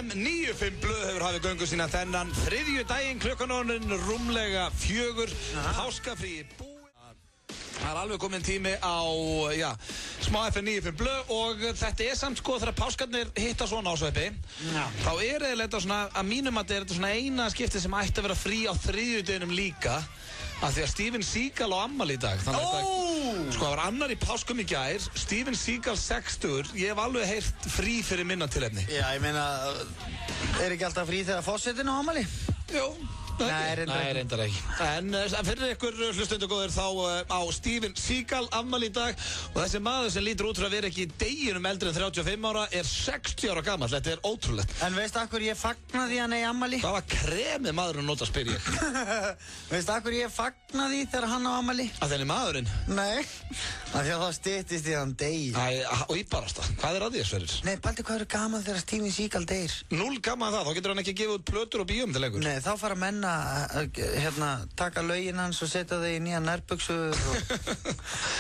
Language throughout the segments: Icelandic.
FM 95 blöð hefur hafið göngu sína þennan þriðjudaginn klukkanónin rúmlega 4 páskafrí búið. Það alveg komin tími á, smá FM 95 blöð og þetta samt sko þegar páskarnir hitta svona á sveppi. Þá þetta svona, að mínum að þetta svona eina skipti sem ætti að vera frí á þriðjudeginum líka. Af því að Steven Seagal á afmæli í dag. Sko það var annar í páskum í gær, Steven Seagal 60, ég hef alveg heyrt frí fyrir minna tilefni. Já, ég meina, ekki alltaf frí þegar fórsetinn á afmæli? Jú. Nei, reyndar ekki. En fyrir ykkur hlustundu góðir þá á Steven Seagal afmæli í dag og þessi maður sem lítur út fyrir að vera ekki deginum eldri en 35 ára er 60 ára gamall, þetta ótrúlegt. En veistu af hverju ég fagnaði hann í afmæli? Hvað var kremið maðurinn nota, spyr ég. Veistu af hverju ég fagnaði þegar hann á afmæli? Að þenni maðurinn? Nei, af því að það styttist í hann degi. Og íbarasta, hvað að því Sverrir? Nei, baldi hvað gaman þegar Steven Seagal deyr? 0 gaman það, þá getur hann ekki gefið út plötur og bíum til lengur. Nei, þá fara menn að taka lögin hans og setja þau í nýja nærbuxur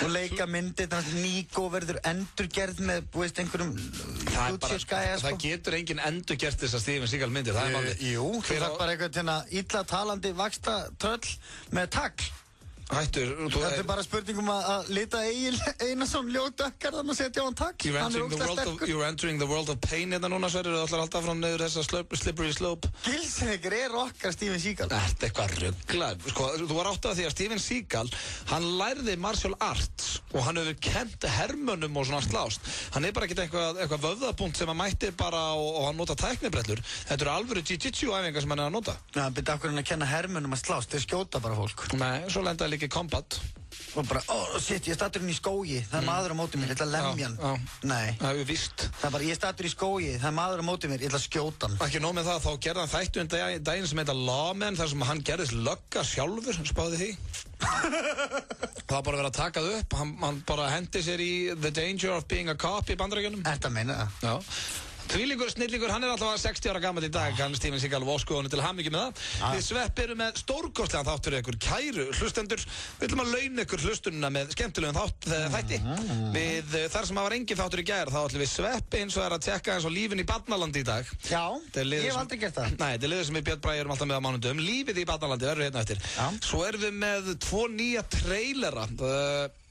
og leika myndir þannig að Nico verður endurgerð með einhverjum hlutsirskæja sko. Það getur enginn endurgerð þess að Steven Seagal myndir, það málið. Jú, það er bara eitthvað illa talandi vaxta tröll með tagl. Hættur, þetta bara spurningum að lita Egil Einarsson ljóðdökkar þannig að setja á hann takk. You're entering the world of pain hérna núna, Sverrir, og ætlar alltaf frá niður þessa slippery slope. Gilsnegur okkar Steven Seagal. Þetta eitthvað ruglað. Sko, þú var átt af því að Steven Seagal, hann lærði martial arts og hann hefur kennt hermönnum og svona slást. Hann bara ekkert eitthvað vöðapunkt sem hann mætti bara og hann nota tæknibrellur. Þetta alvöru jiu-jitsu æfingar sem hann að nota. Já, byrja okkur hann að kenna hermönnum að slást, þeir skjóta bara fólk. Nei, svo lendaði líka kombat. Og bara, shit, ég stattur inn í skógi, það maður á móti mér, ég ætla að lemja hann. Nei. Það er víst. Það bara, ég stattur í skógi, það maður á móti mér, ég ætla að skjóta hann. Ekki nóg með það, þá gerði hann þættu daginn sem heita Lawman, þar sem hann gerðist lögga sjálfur, spáði því. Það var bara verið að taka það upp, hann bara hendi sér í The Danger of Being a Cop í Bandaríkjunum. Ertu að meina það? Já. Tvílíkur, snillíkur, hann alltaf 60 ára gammal í dag, hann Steven Seagal og óskoðunni til hamingju með það. Við Svepp erum með stórkostlegan þátt fyrir ykkur kæru hlustendur. Við ætlum að launa ykkur hlustununa með skemmtilegum þætti. Þar sem það var engin þáttur í gær, þá ætlum við Svepp eins og að tjekka eins og lífin í Barnalandi í dag. Já, ég hef aldrei gert það. Nei, þetta liður sem við Björn Bragi erum alltaf með á mánudum. Lífið í Barnalandi verður hérna eftir. Svo erum við með 2 nýja trailera.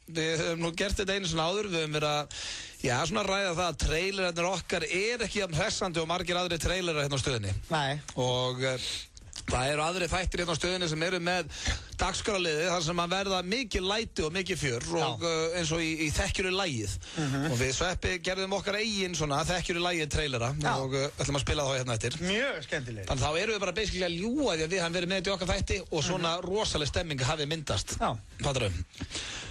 Við höfum nú gert þetta einu svona áður, við höfum verið að svona ræða það að trailerarnir okkar ekki jafn hressandi og margir aðri trailerar hérna á stöðinni. Nei. Og það eru aðri þættir hérna á stöðinni sem eru með dagskrárliði þar sem að verða mikið læti og mikið fjör og eins og í þekkjuru lagið. Og við Sveppi gerðum okkar eigin svona þekkjuru lagið trailera og ætlum að spila þá hérna eftir. Mjög skemmtileg. Þannig þá erum við bara basically að ljúga því að við hafum verið með þetta í okkar þætti og svona rosaleg stemming hafi myndast. Fattarðu?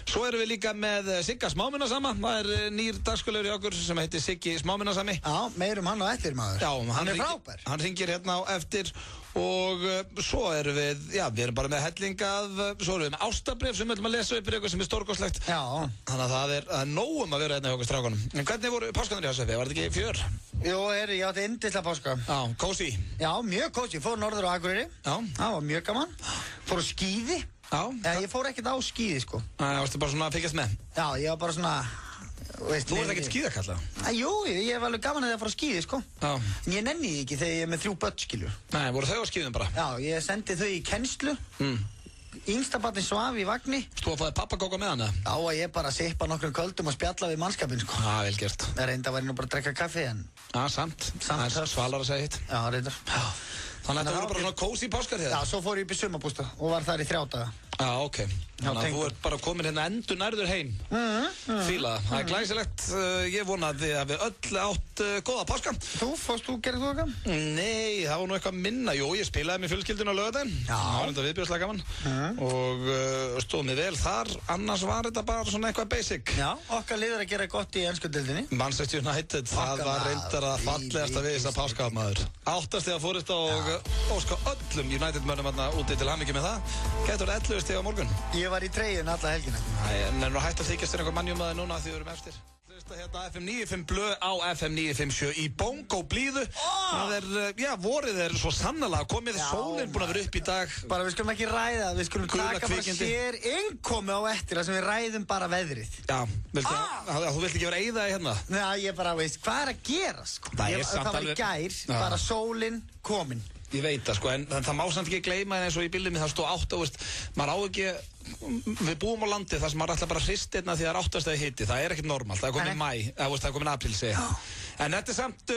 Svo erum við líka með Sigga Smámunasama. Það nýr dagskrárliður í okkur sem heitir Siggi Smámunasami. Já, meirum hann á eftir maður. Já, hann er frábær. Hann hringir hérna á eftir og svo erum við erum bara með hellingað, svo erum við með ástabrif sem við ætlum að lesa upp ykkur sem er stórkostlegt. Já. Þannig að það er nóg að vera hérna hjá okkur strákunum. En hvernig voru páskarnir hjá Sveppi? Var þetta ekki fjör? Jú, ég átti yndislega páska. Já, kósí. Já, mjög kósí. Fór norður á Akureyri. Já. Það var mjög gaman. Fór á skíði. Já. Ég fór ekkert á skíði, sko. Það varstu bara svona að fylgjast með? Já, ég var bara svona... Þú ert ekkert skíðakalla? Jú, ég hef alveg gaman að það fara á skíði, sko. Já. En ég nenni því ekki þegar ég er með 3 börn, skilur. Nei, voru þau á skíðum bara? Já, ég sendi þau í kennslu. Yngsta barnið svaf í vagni. Þú að fáði pappakóka með hana? Já, og ég bara sippa nokkrum kvöldum og spjalla við mannskapinn, sko. Já, vel gert. Reynda var ég nú bara að drekka kaffi, en... Já, samt. Það er svalar að segja hitt. Já, reyndar. Þannig að þetta voru bara svona kósí páskar hér? Já, svo fór ég upp í sumarbústað og var þar í 3 daga. Já, ok. Þannig að þú ert bara komin hérna endur nærður heim. Fíla það. Það er glæsilegt. Ég vona að þið hafi öll átt góða páska. Gerðir þú eitthvað? Nei, það var nú eitthvað minna. Jú, ég spilaði með fjölskylduna á laugardaginn. Já. Það var þetta viðbjóðslega gaman. Og stóð mig vel þar. Annars var þetta bara svona eitthvað basic. Já, okkar liður að gera gott í ensku deildinni. Manchester United, það var reyndar að fallegasta við þessa páskamaður. 8 stiga fórist og óska öllum United-mönnum úti til hamingju með það. Gætur 11 stiga á morgun. Ég var í treyjun alla helgina. En nú hægt að þykjast einhver mannjum að það núna því við erum eftir. Hérna FM 95 Blö á FM 957 í Bongo blíðu. Það vorið svo sannarlega komið, sólinn búin að vera upp í dag. Bara við skulum ekki ræða, við skulum taka bara sér innkomi á eftir það sem við ræðum bara veðrið. Já, þú vilt ekki vera eyða hérna? Já, ég bara veist, hvað að gera sko? Það var í gær, bara sólinn komin. Ég veit það sko, en það má samt ekki gleyma eins og í bílum það stóð 8, maður á ekki, við búum á landi þar sem maður ætla bara að hrista einna því það 8 stæði hiti, það ekkert normalt, það komið mæ, það komið apríl segja. En þetta samt,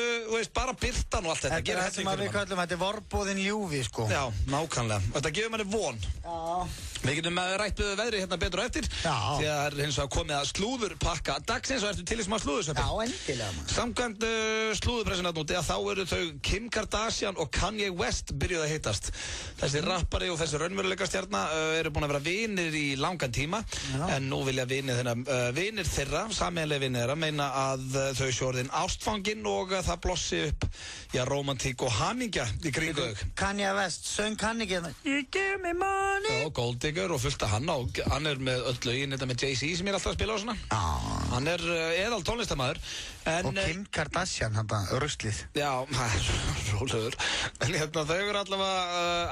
bara byrtan og allt þetta. Þetta það sem við kallum, þetta vorboðin ljúfi sko. Já, nákvæmlega, þetta gefur manni von. Já. Við getum rætt veðrið hérna betur og eftir. Já. Því að það hins vegar komið að slúðurpakka dagsins og ertu til í smá slúðursveppi. Já, endilega maður. Samkvæmt slúðurpressunat núti að þá eru þau Kim Kardashian og Kanye West byrjuð að hittast. Þessi rappari og þessi raunveruleikastjarna eru búin að vera vinir í langan tíma. Já. En nú vilja vinir þeirra, sameiginlega vinir þeirra, meina að þau séu orðin ástfangin og það blossi upp rómantík og hamingja í kringu þau. Kanye West söng hann ekki You give me money. Já, Gold Digger og fullt af hann og hann er með öll lögin þetta með Jay-Z sem ég alltaf að spila á svona. Hann er eðal tónlistarmaður. Og Kim Kardashian, ruslið. Já, rólegur. En þau eru allavega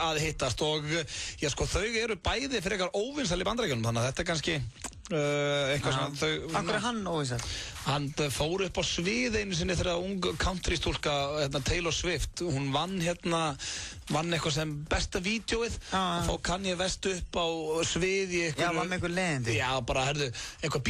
að hittast og þau eru bæði fyrir eitthvað óvinsæl í Bandaríkjunum, þannig að þetta er kannski eitthvað svona þau... Akkur er hann óvinsæl? Hann fór upp á svið einu sinni þegar ung country-stúlka Taylor Swift, hún vann eitthvað sem besta vídeóið og fór Kanye West upp á svið í eitthvað... Já, vann með eitthvað leiðindi. Já, bara, eitthvað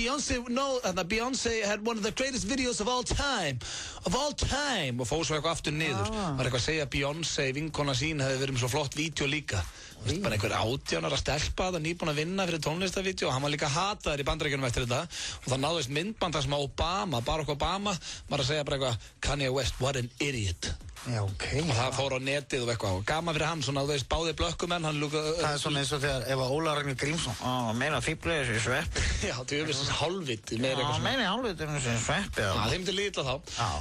Beyoncé had one of the greatest videos of all time og fór svo eitthvað aftur niður. Var eitthvað að segja að Beyoncé, vinkona sín, hefði verið með svo flott vídeó líka. Bara einhver 18 ára stelpa það nýbúin að vinna fyrir tónlistavídeó og hann var líka hataður í Bandaríkjunum eftir þetta og það náðist myndband sem Barack Obama var að segja bara eitthvað Kanye West, what an idiot. Já, ok. Og það fór á netið og eitthvað og gaman fyrir hann, svona þú veist, báði blökkumenn það er svona eins og þegar ef að Óla Ragnar Grímsson meina fíblir þessi sveppi. Já, þú veist hálfviti meina hálfviti þessi sveppi. Þeim til lítið þá.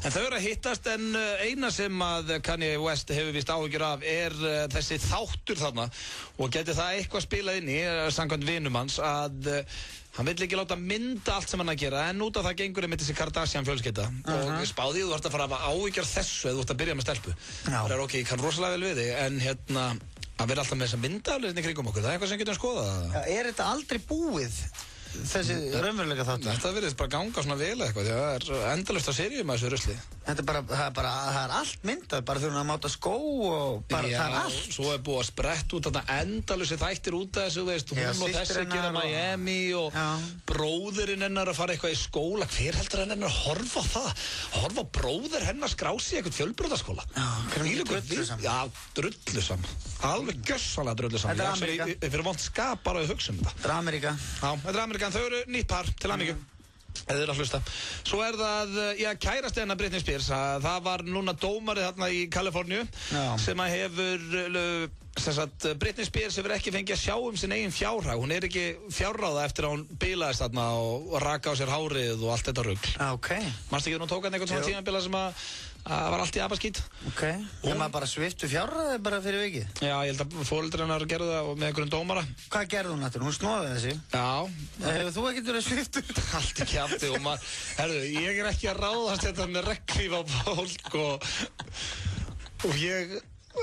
En þau eru að hittast en eina sem að Kanye West hefur vist áhyggjur af er þessi þáttur þarna og geti það eitthvað spilað inn í samkvæmt vinum hans að hann vill ekki láta mynda allt sem hann að gera en út af það gengur með þessi Kardashian fjölskylda og spáði þú ert að fara að áhyggjur þessu eða þú ert að byrja með stelpu. Það er ok, ég kann rosalega vel við þig en að vera alltaf með þessa myndaafleðin í kringum okkur, það er eitthvað sem getum skoðað. Er þetta aldrei búið? Þessi raunveruleika þáttur? Þetta virðist bara ganga svona vel eitthvað, því að það er endalaust að seríum að þessu rusli. Það er allt myndað, bara þurfum að máta skó og bara það er allt. Svo er búið að spretta út þarna endalausi þættir út af þessu, veist, hún og þessi gera Miami og bróðurinn hennar að fara eitthvað í skóla. Hver heldur hennar að horfa á það? Horfa á bróður hennar skrási í eitthvað fjölbrautaskóla? Já, drullusam. Alveg gjössalega drullusam. Fyrir vont skap bara að hugsa um þetta. Þetta er Ameríka. Já, þetta er Ameríka. Þau eru nýtt par til hamingju eða eru að hlusta. Svo er það kærasti hennar Britney Spears, það var núna dómari þarna í Kaliforníu sem að hefur Britney Spears hefur ekki fengið að sjá sinn eigin fjárhag, hún er ekki fjárráða eftir að hún bilaðist þarna og raka á sér hárið og allt þetta rugl. Manstu ekki að hún tók hann eitthvað svona tímabila sem að var allt í abaskít. Þegar maður bara sviptu fjárráði bara fyrir vikið? Já, ég held að foreldrar hennar gerðu það með einhverjum dómara. Hvað gerði hún eftir? Hún snóði þessi? Já. Hefur þú ekkert verið sviptur? Allt í kjafti og maður, ég er ekki að ráðast þetta með regnhríf á fólk og ég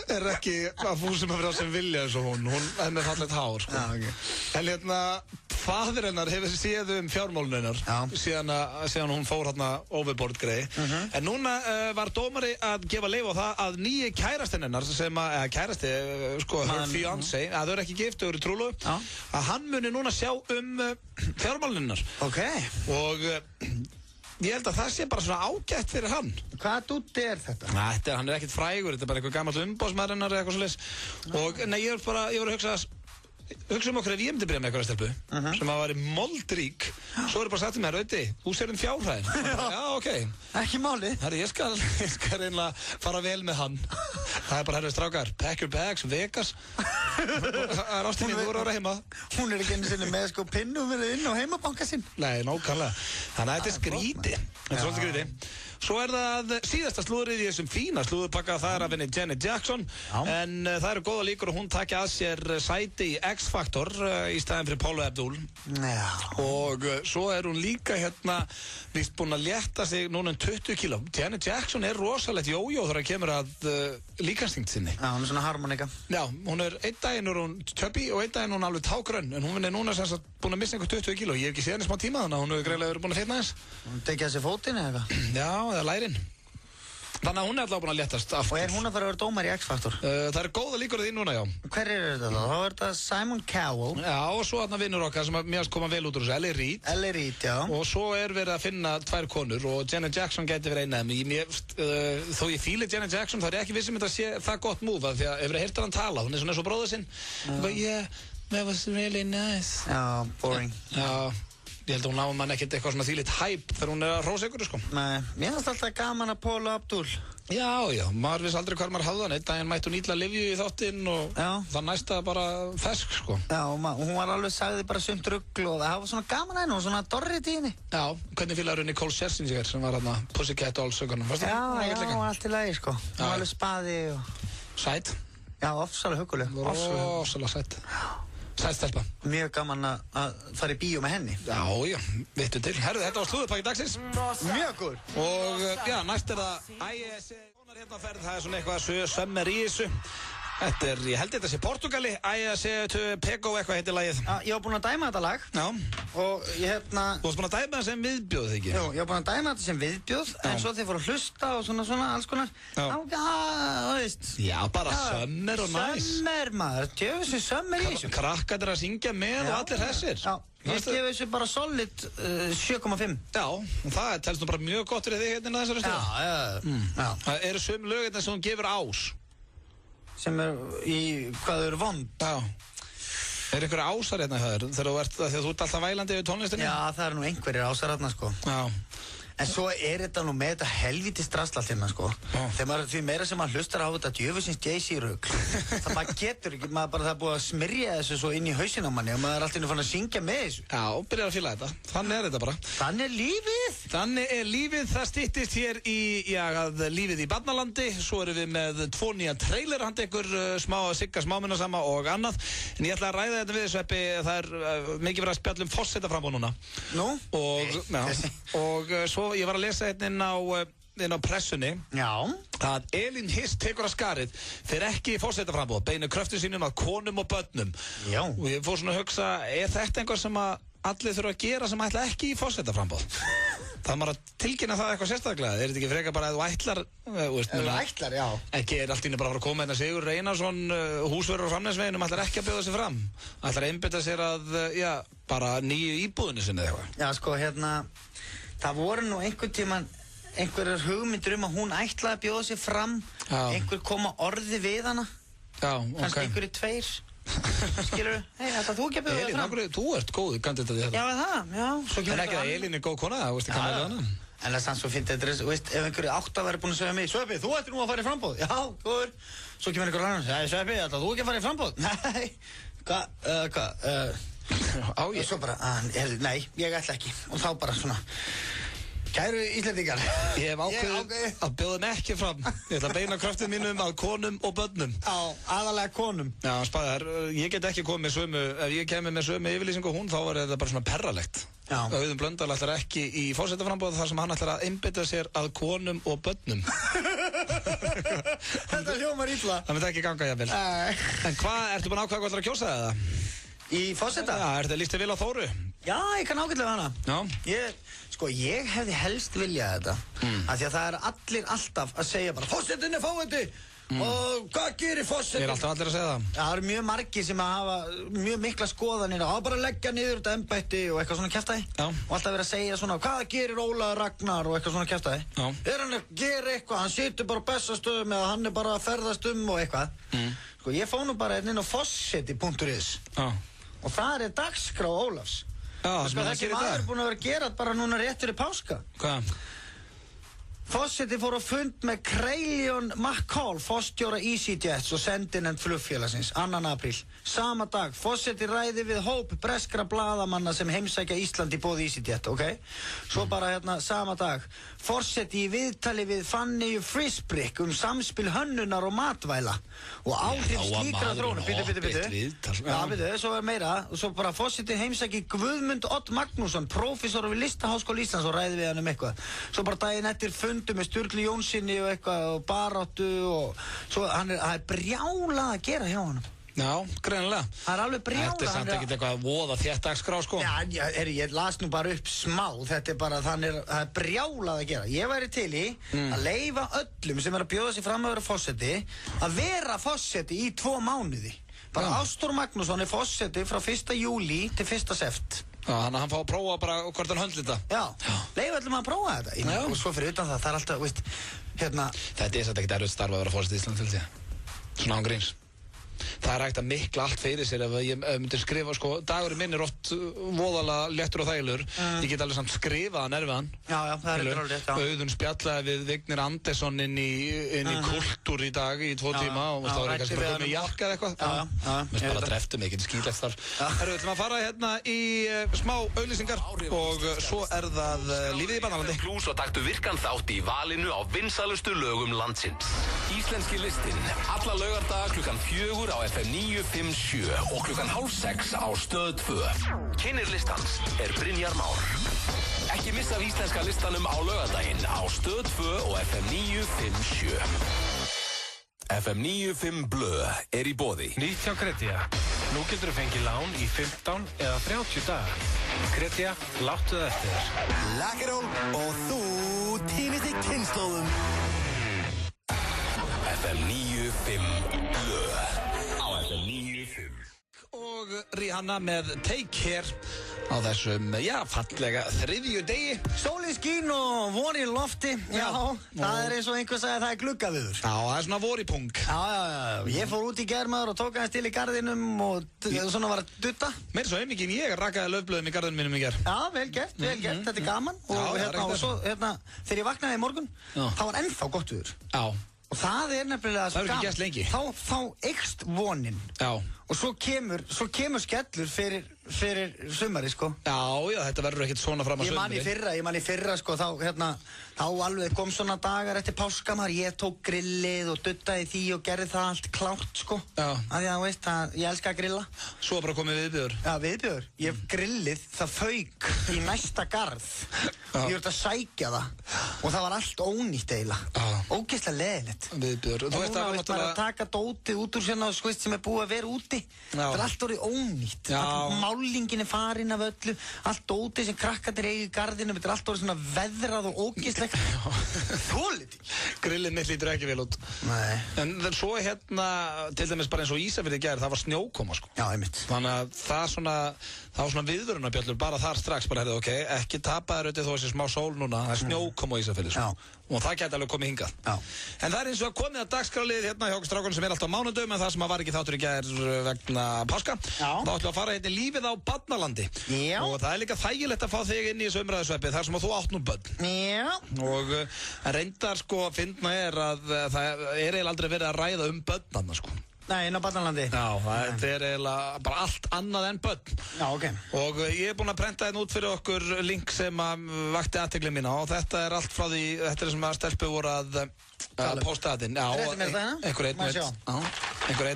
er ekki að fúsum að vera sem vilja eins og hún er fallegt hár sko. En faðir hennar hefur séð fjármálun hennar síðan hún fór overboard greið en núna var dómari að gefa leyfi á það að nýji kærastinn hennar kærasti, her fiancé að þau eru ekki gift, þau eru trúlu að hann muni núna sjá fjármálun hennar og ég held að það sé bara svona ágætt fyrir hann. Hvaða dúddi er þetta? Hann er ekkert frægur, þetta er bara eitthvað gamall umbóðsmaður hennar eða eitthvað svoleiðis og ég var að hugsa okkur ef ég myndi byrja með eitthvað stelpu sem að væri moldrík, svo er bara sagt til mér, Rauti, þú sér fjárhæðin. Já, ok. Ekki málið. Herri, ég skal reyna fara vel með hann. Það bara, herri, strákar, pack your bags, Vegas. Það ástin mín, þú voru að vera heima. Hún ekki einu sinni með sko pinnum inn á heimabanka sinn. Nei, nákvæmlega. Þannig að þetta skríti. Þetta svolítið skríti. Svo það síðasta slúðrið í þessum fína slúðurpakka, það að vinni Janet Jackson. En það eru góða líkur og hún taki að sér sæti í X-Factor í staðinn fyrir Paula Abdul. Já. Og svo hún líka víst búin að létta sig núna 20 kíló. Janet Jackson rosalegt jójó þegar kemur að líkansþyngd sinni. Já, hún svona harmonika. Já, hún einn daginn hún chubby og einn daginn hún alveg tágrönn. En hún núna sem sagt búin að missa einhver 20 kíló. Ég hef ekki séð henni smá tíma þannig að hún hefur greiðlega verið búin að fitna þess. Hún tekið að sér fótinn eða eitthvað? Já, eða lærin. Þannig að hún allavega búin að léttast aftur. Og hún að fara að vera dómar í X-Factor? Það eru góða líkur því núna, já. Hver þetta þá? Þá þetta Simon Cowell. Já, og svo vinnur okkar sem mér koma vel út úr þessu, Ellie Reid. Ellie Reid, já. Og svo verið að finna 2 konur og Janet Jackson gæti verið eina af þeim. Þó ég fíli Janet Jackson, þá ég ekki viss þetta sé það gott múf, því að ef ég heyrt hann tala, hún svona eins og bróður sinn. Yeah, that was really nice. Já, boring. Já. Ég held að hún náði mann ekkert eitthvað svona þvílitt hæp þegar hún að hrósa ykkur, sko. Nei, mér finnst alltaf gaman að Paula Abdul. Já, maður vissi aldrei hvað maður hafði hann. Einn daginn mætti hún illa lyfju í þáttinn og það næsta bara fesk, sko. Já, og hún var alveg sagði bara sumt rugl og það var svona gaman henni og svona dorrið í henni. Já, hvernig fílaður Nicole Scherzinger sem var hérna Pussycat Dolls-söngurnum? Já, allt í lagi, sko. Hún var alveg spaði og... Sæt? Já, ofsalega hugguleg. Rosalega sæt. Sætstelpa. Mjög gaman að fara í bíó með henni. Já, vittu til. Herðu, þetta var slúðurpakki dagsins. Mjög góð. Og já, næst það IESE ferð, það svona eitthvað sömmer í þessu. Þetta ég held þetta sé Portugali, IESE Pego eitthvað heitir lagið. Já, ég var búinn að dæma þetta lag. Já. Og ég Þú varst búinn að dæma það sem viðbjóð, ekki? Jú, ég var búinn að dæma þetta sem viðbjóð, en svo þeir fóru að hlusta og svona alls konar. Þú veist. Já, bara sömmer og næs. Sömmer, maður. Tjöfum þessu sömmer í þessu. Krakkar að syngja með og allir þessir. Já. Ég gef þessu bara solid 7,5. Já, og það telst nú bara mjög gott fyrir þig hérna þessari stöð. Já. Það eru söm lög hérna sem hún gefur ás. Sem í hvað þau eru vond. Já. Er einhverja ásar hérna það þegar þú ert alltaf vælandi yfir tónlistinni? Já, það eru nú einhverjir ásar hérna, sko. Já. En svo þetta nú með þetta helvítið drasl allt hérna, sko. Þegar maður því meira sem maður hlustar á þetta djöfusins Jay-Z rugl. Það maður getur ekki, maður bara það búið að smyrja þessu svo inn í hausinn á manni og maður alltaf fann að syngja með þessu. Já, byrjar að fíla þetta. Þannig þetta bara. Þannig lífið. Þannig lífið. Það styttist hér í, lífið í Barnalandi. Svo erum við með 2 nýja trailer handa ykkur, Sigga smámunasama og annað. En ég ætla að ræða þetta við Sveppi. Það mikið verið að spjalla forsetaframboð núna. Nú? Og svo ég var að lesa inn á pressunni. Já. Að Elín Hiss tekur að skarið fyrir ekki í forsetaframboð, beinir kröftum sínum að konum og börnum. Já. Og ég fór svona að hugsa, þetta einhver sem að allir þurfa að gera sem ætla ekki í forsetaframboð? Það maður að tilkynna það eitthvað sérstaklega. Þetta ekki frekar bara að þú ætlar... Þú ætlar, já. Ekki allt íni bara að fara að koma hérna Sigur Reynarsson, húsvörður á Framnesveginum, ætlar ekki að bjóða sig fram. Ætlar að einbeita sér að, bara nýju íbúðinu sinni eða eitthvað. Já, sko, það voru nú einhvern tímann einhverjar hugmyndir að hún ætlaði að bjóða sig fram. Einhver koma orði við hana. Já, ok. Kannski einhverju 2. Skilurðu? Ætlar þú ekki að bjóða það fram? Elín, þú ert góð kandidat í þetta. Já, það, já. En ekki að Elín góð kona, það veist ekki hvað hana. En það sanns svo fint þetta, veist, ef einhverju 8 væri búin að segja mig, Sveppi, þú ættir nú að fara í frambóð. Já, góður. Svo kemur einhver annar, Sveppi, ætlar þú ekki að fara í frambóð? Nei, hvað? Svo bara, nei, ég ætla ekki. Og þá bara svona, kæru Íslendingar. Ég hef ákveðið að bjóða mig ekki fram. Ég ætla að beina kröftum mínum að konum og börnum. Já, aðalega konum. Já, spæðar, ég get ekki komið með sömu, ef ég kemur með sömu yfirlýsingu hún, þá var þetta bara svona perralegt. Já. Auðun Blöndal ætlar ekki í forsetaframboð þar sem hann ætlar að einbeita sér að konum og börnum. Þetta hljómar illa. Það myndi ekki ganga jafnvel. En hvað, ertu búin að ákveða hvað ætlar að kjósa það? Í forseta? Já, ertu líst þér vel á Þóru? Já, ég kann ágætlega hana. Já. Ég hefði helst viljað þetta. Af því að það allir alltaf að segja bara forsetinn fáandi. Og hvað gerir forsetinn? Ég alltaf allir að segja það. Það eru mjög margir sem að hafa mjög mikla skoðanir á bara að leggja niður þetta embætti og eitthvað svona kjaftaði. Og alltaf verið að segja svona, hvað gerir Ólaður Ragnar og eitthvað svona kjaftaði. Hann að gera eitthvað, hann situr bara á Bessastöðum eða hann bara að ferðast og eitthvað. Sko, ég fór nú bara inn á fosseti.is og það dagskrá Ólafs. Sko, þessi maður búinn að vera að gera bara núna rétt fyrir páska. Hvað? Forseti fór á fund með Creilion McCall, forstjóra EasyJet og sendinefnd flugfélagsins, 2. apríl. Sama dag, forseti ræði við hóp breskra blaðamanna sem heimsækja Ísland í boði EasyJet, ok? Svo bara sama dag, forseti í viðtali við Fanny Frisbrick samspil hönnunar og matvæla og áhrif slíkra þróunum. Bitu, svo meira, og svo bara forseti heimsæki Guðmund Odd Magnússon, prófessor við Listaháskóla Íslands og ræði við hann eitthvað. Svo bara daginn eftir fundu með Sturlu Jónssoni og eitthvað og baráttu og svo það er brjálað að gera hjá honum. Já, greinilega. Það er alveg brjálað. Þetta er samt ekkert eitthvað voða þétt dagskrá, sko. Já, ég las nú bara upp smá. Þetta er bara, það er brjálað að gera. Ég væri til í að leyfa öllum sem að bjóða sig fram að vera forseti að vera forseti í 2 mánuði. Bara Ástór Magnússon er forseti frá 1. júlí til 1. sept. Já, þannig að hann fá að prófa bara hvort hann höndla þetta. Já, leyfa öllum að prófa þetta. Og svo fyrir utan það er alltaf, veist, Þetta er satt ekkert erfitt starf að vera forseti í Ísland, til því. Svona án gríns. Það er hægt að mikla allt fyrir sér ef ég myndi skrifa, sko, dagurinn minn er oft voðalega léttur og þægilegur. Ég get alveg samt skrifað hann erfið hann. Já, það er alveg rétt, já. Auðun spjallaði við Vignir Andersson inn í Kultúr í dag í 2 tíma og þá er kannski bara komið jakka eða eitthvað. Já. Mér bara dreftum ekki, þetta er skýtlegt þar. Herru, við ætlum að fara hérna í smá auglýsingar og svo er það lífið í Barnalandi. Plus og taktu virkan þátt í valinu á vinsælustu lögum landsins. Íslenski listinn, alla laugardaga klukkan 4 á FM 957 og klukkan 5:30 á Stöð 2. Kynnir listans er Brynjar Már. Ekki missa af íslenska listanum á laugardaginn á Stöð 2 og FM 957. FM 95 Blö er í boði. Nýtt hjá Kretia. Nú getur þú fengið lán í 15 eða 30 daga. Kretia, láttu það eftir þér. Lakkeról og þú týnist í kynnslóðum. FM 95 Blö á FM 95. Og Rihanna með Take Care á þessum, fallega þriðjudegi. Sólin skín og vor í lofti. Já, það er eins og einhver sagði að það er gluggaviður. Já, það er svona vor í pung. Já. Ég fór út í gærmaður og tók aðeins til í garðinum og svona var að dutta. Meira svo heimikinn, ég rakaði laufblöðum í garðinum mínum í gær. Já, vel gert, þetta er gaman. Og svo, þegar ég vaknaði í morgun, þá var ennþá gott viður. Já. Og það er nefnilega það er ekki gert lengi. Þá eykst vonin. Já. Og svo kemur skellur fyrir sumari, sko. Já, þetta verður ekkert svona fram að sumari. Ég man í fyrra, sko, þá alveg kom svona dagar eftir páskamar, ég tók grillið og duttaði því og gerði það allt klárt, sko. Já. Af því að, þú veist, ég elska að grilla. Svo bara komið viðbjóður. Já, viðbjóður. Grillið, það fauk í næsta garð. Ég voru að sækja það og það var allt ónýtt eiginlega. Ógeðslega leiðilegt. Viðbjóður. Og núna veist maður að taka dótið út úr sérna sem er búið að vera úti. Það er allt orðið ónýtt. Málingin er farin af öllu. Allt dótið sem krakkarnir eigi í garðinu. Þetta er allt orðið svona veðrað og ógeðslegt. Þolið. Grillið mitt lítur ekki vel út. Nei. En svo til dæmis bara eins og Ísafirði í gær, það var snjókoma, sko. Já, einmitt. Þannig að það var svona viðvörunarbjöllur bara þar strax, bara heyrðu, ok, ekki tapa þér auðvitað þó þessi smá sól núna, það er snjókoma á Ísafirði, sko. Og það gæti alveg komið hingað. Já. En það er eins og að komið að dagskrárliðið hérna hjá okkur strákunum sem er alltaf á mánudögum, en það sem var ekki þáttur í gær vegna páska. Þá ætlum við að fara hérna lífið á Barnalandi. Já. Og það er líka þægilegt að fá þig inn í þessu umræðusveppi þar sem þú átt nú börn. Já. Og reyndar, sko, fyndna er að það er eiginlega aldrei verið að ræða börnanna, sko. Nei, inn á Barnalandi. Já, þetta er eiginlega bara allt annað en börn. Já, ok. Og ég er búinn að prenta hérna út fyrir okkur link sem vakti athygli mína og þetta er allt frá því, þetta er sem að stelpu voru að posta þetta inn. Já, einhver einn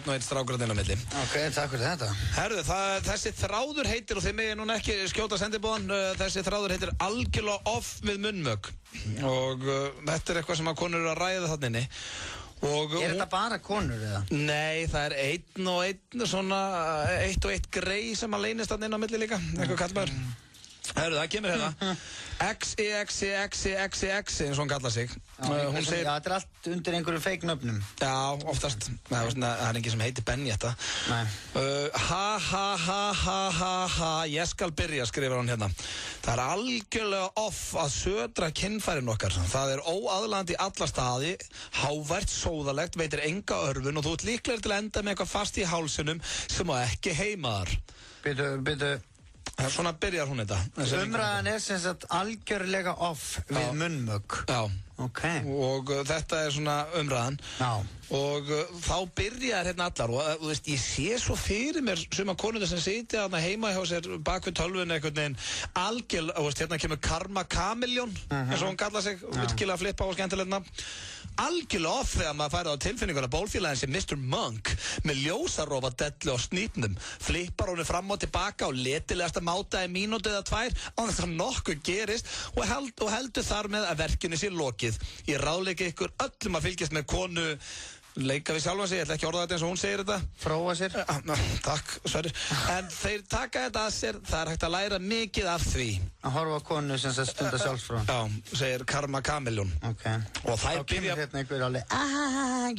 og einn strákur að inn á milli. Ok, takk fyrir þetta. Herðu, þessi þráður heitir, og þið megið núna ekki skjóta sendibóðan, þessi þráður heitir algjörlega off við munnmök. Og þetta er eitthvað sem að konur eru að ræða þarna inni. Er þetta bara konur eða? Nei, það er einn og einn grei sem að leynist þarna inn á milli líka, eitthvað kallmaður. Herru, það kemur hérna XXXXXX eins og hún kallar sig. Hún segir... Já, þetta er allt undir einhverju fake nöfnum. Já, oftast. Það er engin sem heitir Benny þetta. Nei. Ég skal byrja, skrifar hún hérna. Það er algjörlega off að södra kynfærin okkar. Það er óaðlaðandi í alla staði, hávært, sóðalegt, veitir enga örfun og þú ert líklegri til að enda með eitthvað fast í hálsinum sem á ekki heima þar. Byrju. Svona byrjar hún þetta. Umræðan sem sagt algjörlega off við munnmök. Já. Ok. Og þetta svona umræðan. Já. Og þá byrjar hérna allar og þú veist, ég sé svo fyrir mér suma konur sem sitja þarna heima hjá sér bak við tölvunni einhvern veginn algjörlega, þú veist, hérna kemur Karma Kamilljón, eins og hún kallar sig, virkilega flippa og skemmtilegt nafn. Algjörlega off þegar maður færði á tilfinninguna bólfélagin sem Mr. Monk með ljósarofa dellu á snýpnum, flippar honum fram og tilbaka og letilegasta máta í mínútu eða 2 á þess að nokkuð gerist og heldur þar með að verkinu sé lokið. Ég ráðleika ykkur öllum að fylgjast með konu leika við sjálfan sig, ég ætla ekki að orða þetta eins og hún segir þetta. Fróa sér. Takk, Sverrir. En þeir taka þetta að sér, það hægt að læra mikið af því. Að horfa á konu sem stundar sjálfsfrón. Já, segir Karma Kamilljón. Ok. Og þær byrja... Þá kemur hérna einhver alveg,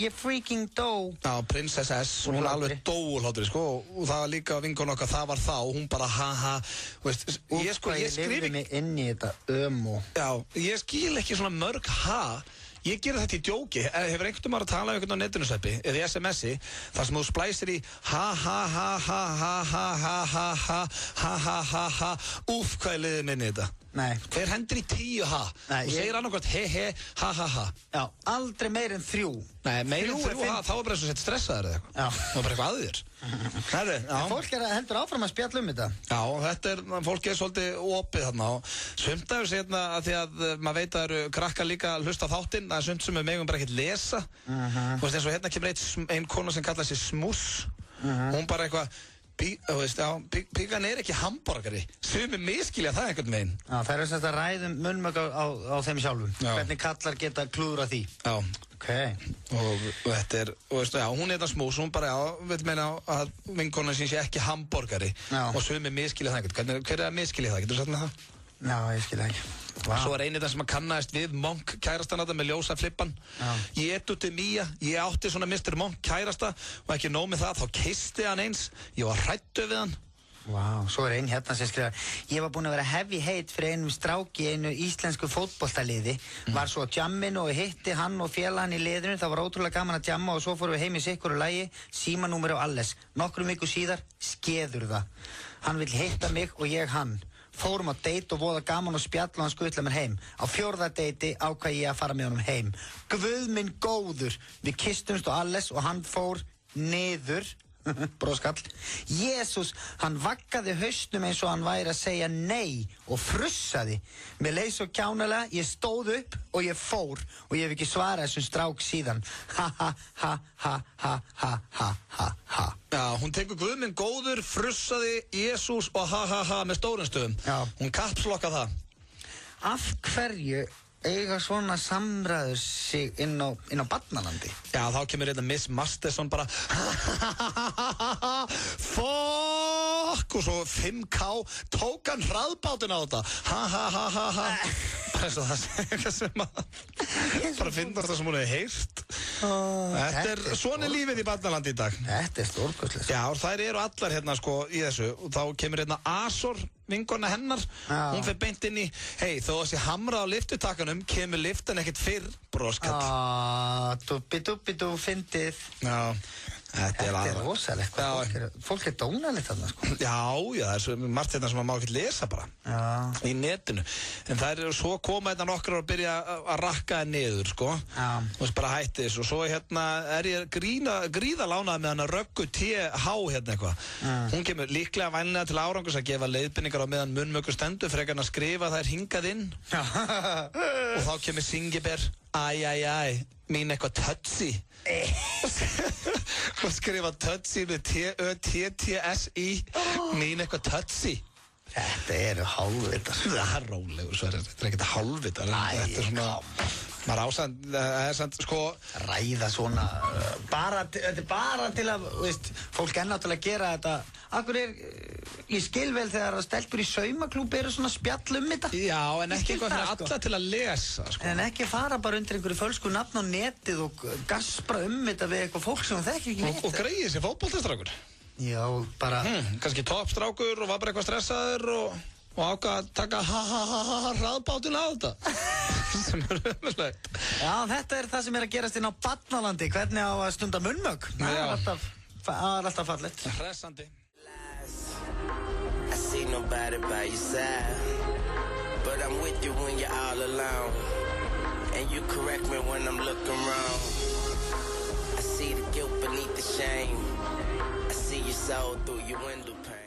ég freaking dó. Já, Princess S, hún er alveg dóulhátri, sko. Og það var líka vinkon okkar, það var þá, hún bara veist, ég lifði mig inn í þetta Já, ég skil ekki svona mörg Ég gera þetta í djóki, hefur einhvern veginn að tala um einhvern á netinu sveppi, eða í SMS-i, þar sem þú splæsir í úff, hvað liðið minni þetta? Nei. Hver hendur í 10 Þú segir annarkvæmt he, Já, aldrei meir en 3. Nei, meir en 3 þá er bara eins og sett stressaður eða eitthvað. Já. Það er bara eitthvað að þér. En fólk heldur áfram að spjalla um þetta. Já, þetta fólk svolítið opið þarna og sumt af þessu hérna að því að maður veit að það eru krakkar líka að hlusta á þáttinn, það er sumt sem við megum bara ekkert lesa. Þú veist, eins og hérna kemur ein kona sem kallar sig Smúss, hún bara eitthvað Píkan er ekki hamborgari, sumir miskilja það einhvern veginn. Já, það er semst að ræðum munnmök á þeim sjálfum. Hvernig kallar geta klúðra því. Já. Ok. Og þetta og veistu, hún er þetta Smúss, hún bara, veit meina að vinkonan sín sé ekki hamborgari og sumir miskilja það einhvern. Hver er að miskilja það, getur þú sagt með það? Já, ég skil ekki. Svo er einið það sem að kannaðist við Monk kærastan þetta með ljósa flippan. Ég étuti Mía, ég átti svona Mr. Monk kærasta og ekki nóg með það, þá kyssti hann eins, ég var hræddur við hann. Vá, svo er ein hérna sem skrifar, ég var búinn að vera heavy hate fyrir einum stráki í einu íslensku fótboltaliði, var svo á jamminu og hitti hann og félagann í liðinu, það var ótrúlega gaman að jamma og svo fórum við heim í sikkur og lagi, símanúmer á alles, nokkrum viku síðar, skeður það. Hann vill hitta mig og ég hann. Fórum á date og voða gaman og spjall og hann skutla mér heim. Á 4. deiti ákvað ég að fara með honum heim. Guð minn góður, við kystumst og alles og hann fór niður, bróðskall. Jesús, hann vaggaði hausnum eins og hann væri að segja nei og frussaði. Mér leið svo kjánalega, ég stóð upp og ég fór og ég hef ekki svarað þessum strák síðan. Ha. Já, hún tekur Guð minn góður, frussaði, Jesús og ha með stórum stöðum. Já. Hún kapslokka það. Af hverju eiga svona samræður sig inn á barnalandi? Já, þá kemur hérna Miss Masterson bara fuck og svo 5K tók hann hraðbátinn á þetta ha bara eins og það sé eitthvað sem að bara finnast það sem hún hefði heyrt. Þetta er svona lífið í barnalandi í dag. Þetta er stórkostlegt. Já, þær eru allar hérna sko í þessu og þá kemur hérna Azor, vinkona hennar. Hún fer beint inn í þó að sé hamrað á lyftutakanum kemur lyftan ekkert fyrr, bróskall. Dúbbi, fyndið. Já, þetta er rosalegt. Fólk er dónalegt þarna sko. Já, það er svo margt þetta sem maður má ekki lesa bara í netinu. En það er svo koma þetta nokkrar og byrja að rakka það niður sko. Og þess bara hætti þess og svo hérna er ég gríðalánað með hana Röggu TH hérna eitthvað. Hún kemur líklega vænlega til árangurs að gefa leiðbeiningar á meðan munnmökur stendur frekar en að skrifa þær hingað inn. Og þá kemur Singiber æ, mín eitthvað tötsi og skrifa tötsi með T-Ö-T-T-S-I mín eitthvað tötsi. Þetta eru hálfvitar. Það er rólegur Sverrir, þetta er ekkert hálfvitar. Þetta er svona maður ásand, það er samt sko ræða svona þetta er bara til að, veist, fólk er náttúrulega að gera þetta. Akkur ég skil vel þegar að stelpur í saumaklúbi eru svona spjall um þetta. Já, en ekki eitthvað fyrir alla til að lesa sko. En ekki fara bara undir einhverju fölsku nafn á netið og gaspra þetta við eitthvað fólk sem þekkir ekki neitt. Og greiði sér fótboltastrákur. Já, bara kannski toppstrákur og var bara eitthvað stressaður og ákvað að taka hraðbátinn á þetta sem er ömurlegt. Já, þetta er það sem er að gerast inn á barnalandi. Hvernig á að stunda munnmök? Það er alltaf fallegt. Hressandi. I see no nobody by your side. But I'm with you when you're all alone. And you correct me when I'm looking wrong. I see the guilt beneath the shame. I see your soul through your window pane.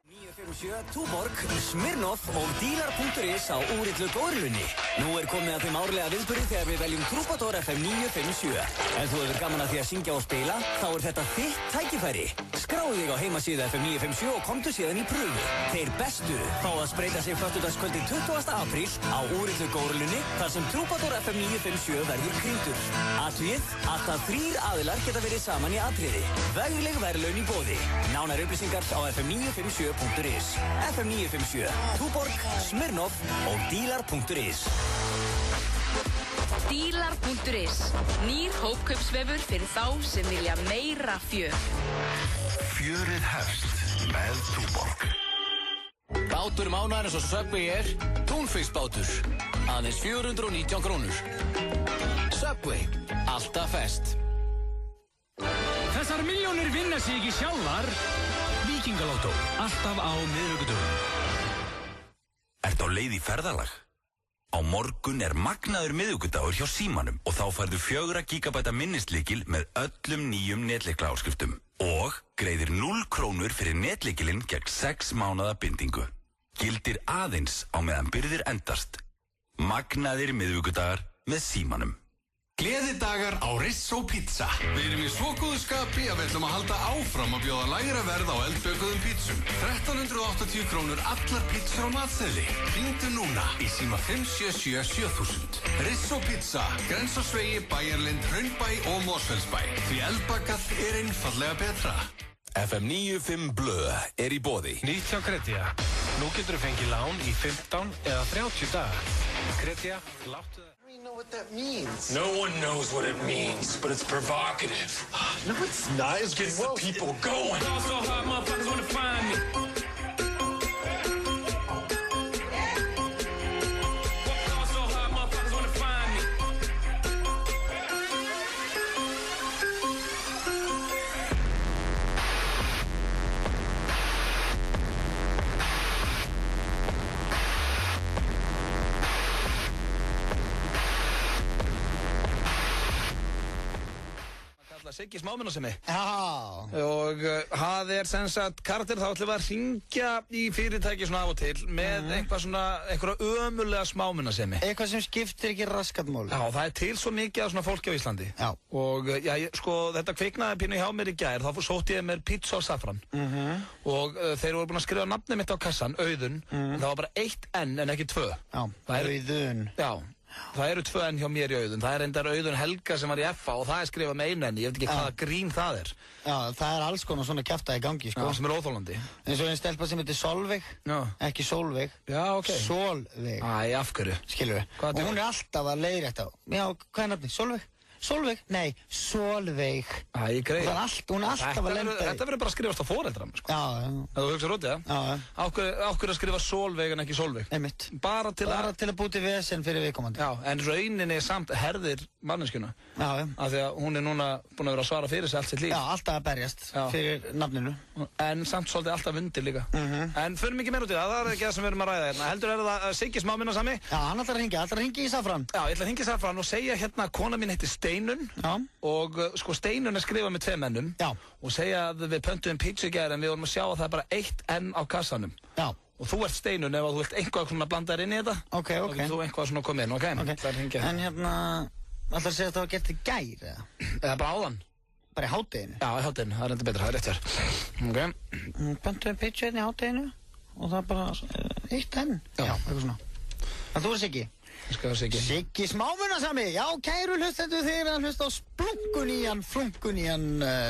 957 Túborg, Smirnoff og Dílar.is á úrillu góðrunni. Nú komið að þeim árlega viðburði þegar við veljum Trúbador FM 957. Ef þú hefur gaman að því að syngja og spila, þá þetta þitt tækifæri. Skráðu þig á heimasíðu FM 957 og komdu síðan í pröfu. Þeir bestu fá að spreyta sig föstudagskvöldið 20. apríl á úrillu góðrunni þar sem Trúbador FM 957 verður krýndur. Athugið, alltaf 3 aðilar geta verið saman í atriði. Vegleg verðlaun í boði. Nánar upplýsingar á fm957.is. FM 957, Túborg, Smirnoff og Dílar.is. Dílar.is, nýr hópkaupsvefur fyrir þá sem vilja meira fjör. Fjörið hefst með Túborg. Bátur mánaðarins og Subway Túnfisk bátur. Aðeins 419 krónur. Subway, alltaf fest. Þessar milljónir vinna sig ekki sjálfar. Víkingalótó, alltaf á miðvikudögum. Ertu á leið í ferðalag? Á morgun magnaður miðvikudagur hjá Símanum og þá færðu 4 GB minnislykil með öllum nýjum netlyklaáskriftum og greiðir 0 krónur fyrir netlykilinn gegn 6 mánaða bindingu. Gildir aðeins á meðan birgðir endast. Magnaðir miðvikudagar með Símanum. Gleðidagar á Risso Pizza. Við erum í svo góðu skapi að við ætlum að halda áfram að bjóða lægra verð á eldbökuðum pítsum. 1380 krónur allar pítsur á matseðli. Hringdu núna í síma 577 7000. Risso Pizza, Grensásvegi, Bæjarlind, Hraunbæ og Mosfellsbæ. Því eldbakað einfallega betra. FM 95 Blöð í boði. Nýtt hjá Kretia. Nú getur þú fengið lán í 15 eða 30 daga. Kretia, láttu það. Know what that means. No one knows what it means, but it's provocative. No, it's not. It gets the people going. So hard, motherfuckers want to find me. Siggi smámunasemi. Já. Og það sem sagt karakter þá ætlum við að hringja í fyrirtæki svona af og til með einhverja ömurlega smámunasemi. Eitthvað sem skiptir ekki raskat máli. Já, það til svo mikið af svona fólki á Íslandi. Já. Og þetta kviknaði pínu hjá mér í gær, þá sótti ég mér pizza og safran. Og þeir voru búin að skrifa nafnið mitt á kassan, Auðun. Það var bara 1 N en ekki 2. Já, Auðun. Já. Það eru 2 N hjá mér í Auðun. Það reyndar Auðun Helga sem var í FA og það skrifað með 1 N. Ég veit ekki hvaða grín það Já, það alls konar svona kjafta í gangi, sko. Já, sem óþolandi. Eins og einn stelpa sem heitir Solveig. Já. Ekki Sólveig. Já, ok. Solveig. Æ, af hverju? Skilur við. Og hún alltaf að leiðrétta. Já, hvað nafni? Solveig? Solveig? Nei, Solveig. Æ, ég greið. Hún alltaf að lenda. Þetta verður bara að skrifast á foreldram, sko. Já. Ef þú hugsa rótið, Já. Á hverju að skrifa Solveig en ekki Solveig? Einmitt. Bara til að búti vesen fyrir viðkomandi. Já, en rauninni samt herðir manneskjuna. Já. Af því að hún núna búin að vera að svara fyrir sig allt sitt líf. Já, alltaf að berjast fyrir nafninu. En samt svolítið alltaf undir líka. En förum ekki meira út í það ekki það sem við erum að ræða hérna. Heldur það Siggi smámunasami? Já, hann ætlar að hringja í Safran. Já, ég ætla að hringja í Safran og segja hérna að kona mín heitir Steinun. Já. Og sko Steinun skrifað með 2 N-um. Já. Og segja að við pöntuðum pizza í gær en við vorum að sjá að það bara 1 N á kassanum. Já. Og þú ert Steinun ef þú vilt einhvað svona blanda þér inn í þetta. Ok. Og þú einhvað svona komið inn, ok? En hérna, ætlar að segja að það var gert í gær, eða? Eða bara áðan. Bara í hádeginu? Já, í hádeginu, það enda betra, það rétt hér. Ok. Pöntuðum pizza inn í hádeginu og það bara 1 N. Já, eitthvað svona. En þú er Siggi? Siggi smámunasami, já, kæru hlustendur þegar að hlusta á flunkunían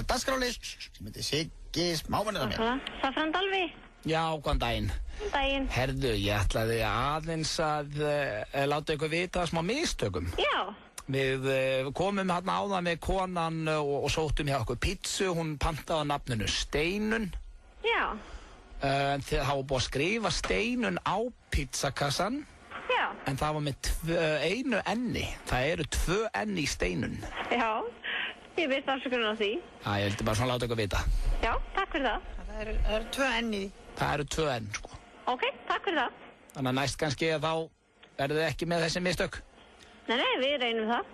dagskrálist sem heitir Siggi smámunasami. Safran Dalvi. Já, góðan daginn. Góðan daginn. Herðu, ég ætlaði aðeins að láta ykkur vita smá mistökum. Já. Við komum hérna áðan með konan og sóttum hjá okkur pizzu, hún pantaði á nafninu Steinun. Já. Það var búið að skrifa Steinun á pizzakassan. Já. En það var með 1 N-i. Það eru 2 N í Steinun. Já, ég veist afsökunar á því. Já, ég vildi bara svona láta ykkur vita. Já, takk fyrir það. Það eru 2 N í því. Það eru 2 enn, sko. Ok, takk fyrir það. Þannig að næst kannski að þá verður þið ekki með þessi mistök. Nei, við reynum það.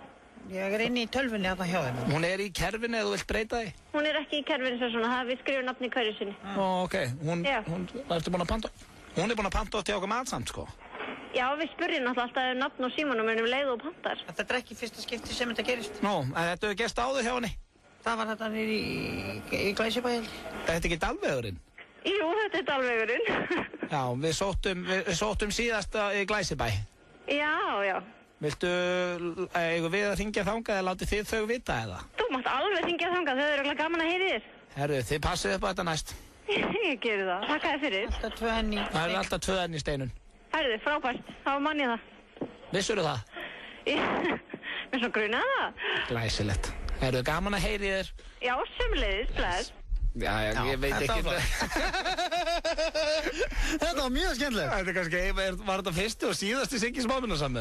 Ég inni í tölvunni að það hjá þeim. Hún í kerfinu eða þú vilt breyta því? Hún ekki í kerfinu sem svona, við skrifum nafni í hverju sinni. Ok, ertu búin að panta? Hún búin að panta til okkur matsamt, sko. Já, við spurjum alltaf nafn og símanum en við leið og pantar. Þetta ekki fyrsta skipti sem þetta gerist. Nú, en þetta hefur gerst áður hjá henni? Það var þetta niður í Glæsibæ, held ég. Þetta ekki Dalvegurinn? Jú, þetta Dalvegurinn. Já, við sóttum síðasta í Glæsibæ. Já. Eigum við að hringja þangað eða látið þið þau vita eða? Þú mátt alveg hringja þangað, þau eru alveg gaman að heyri þér. Herru, þið passið upp á þetta næst. Ég gerir það, takk að þið fyrir. Alltaf 2 enn í. Það eru alltaf 2 enn í steinun. Herru, frábært, það var manni það. Vissirðu það? Mér svo grunaði það. Glæsilegt. Herru, gaman að heyri þér. Já, sömuleiðis, bless. Já, ég veit ekki það. Þetta var mjög skemmtilegt. Þetta kannski, var þetta fyrsti og síðasti Siggi Smámunarsson?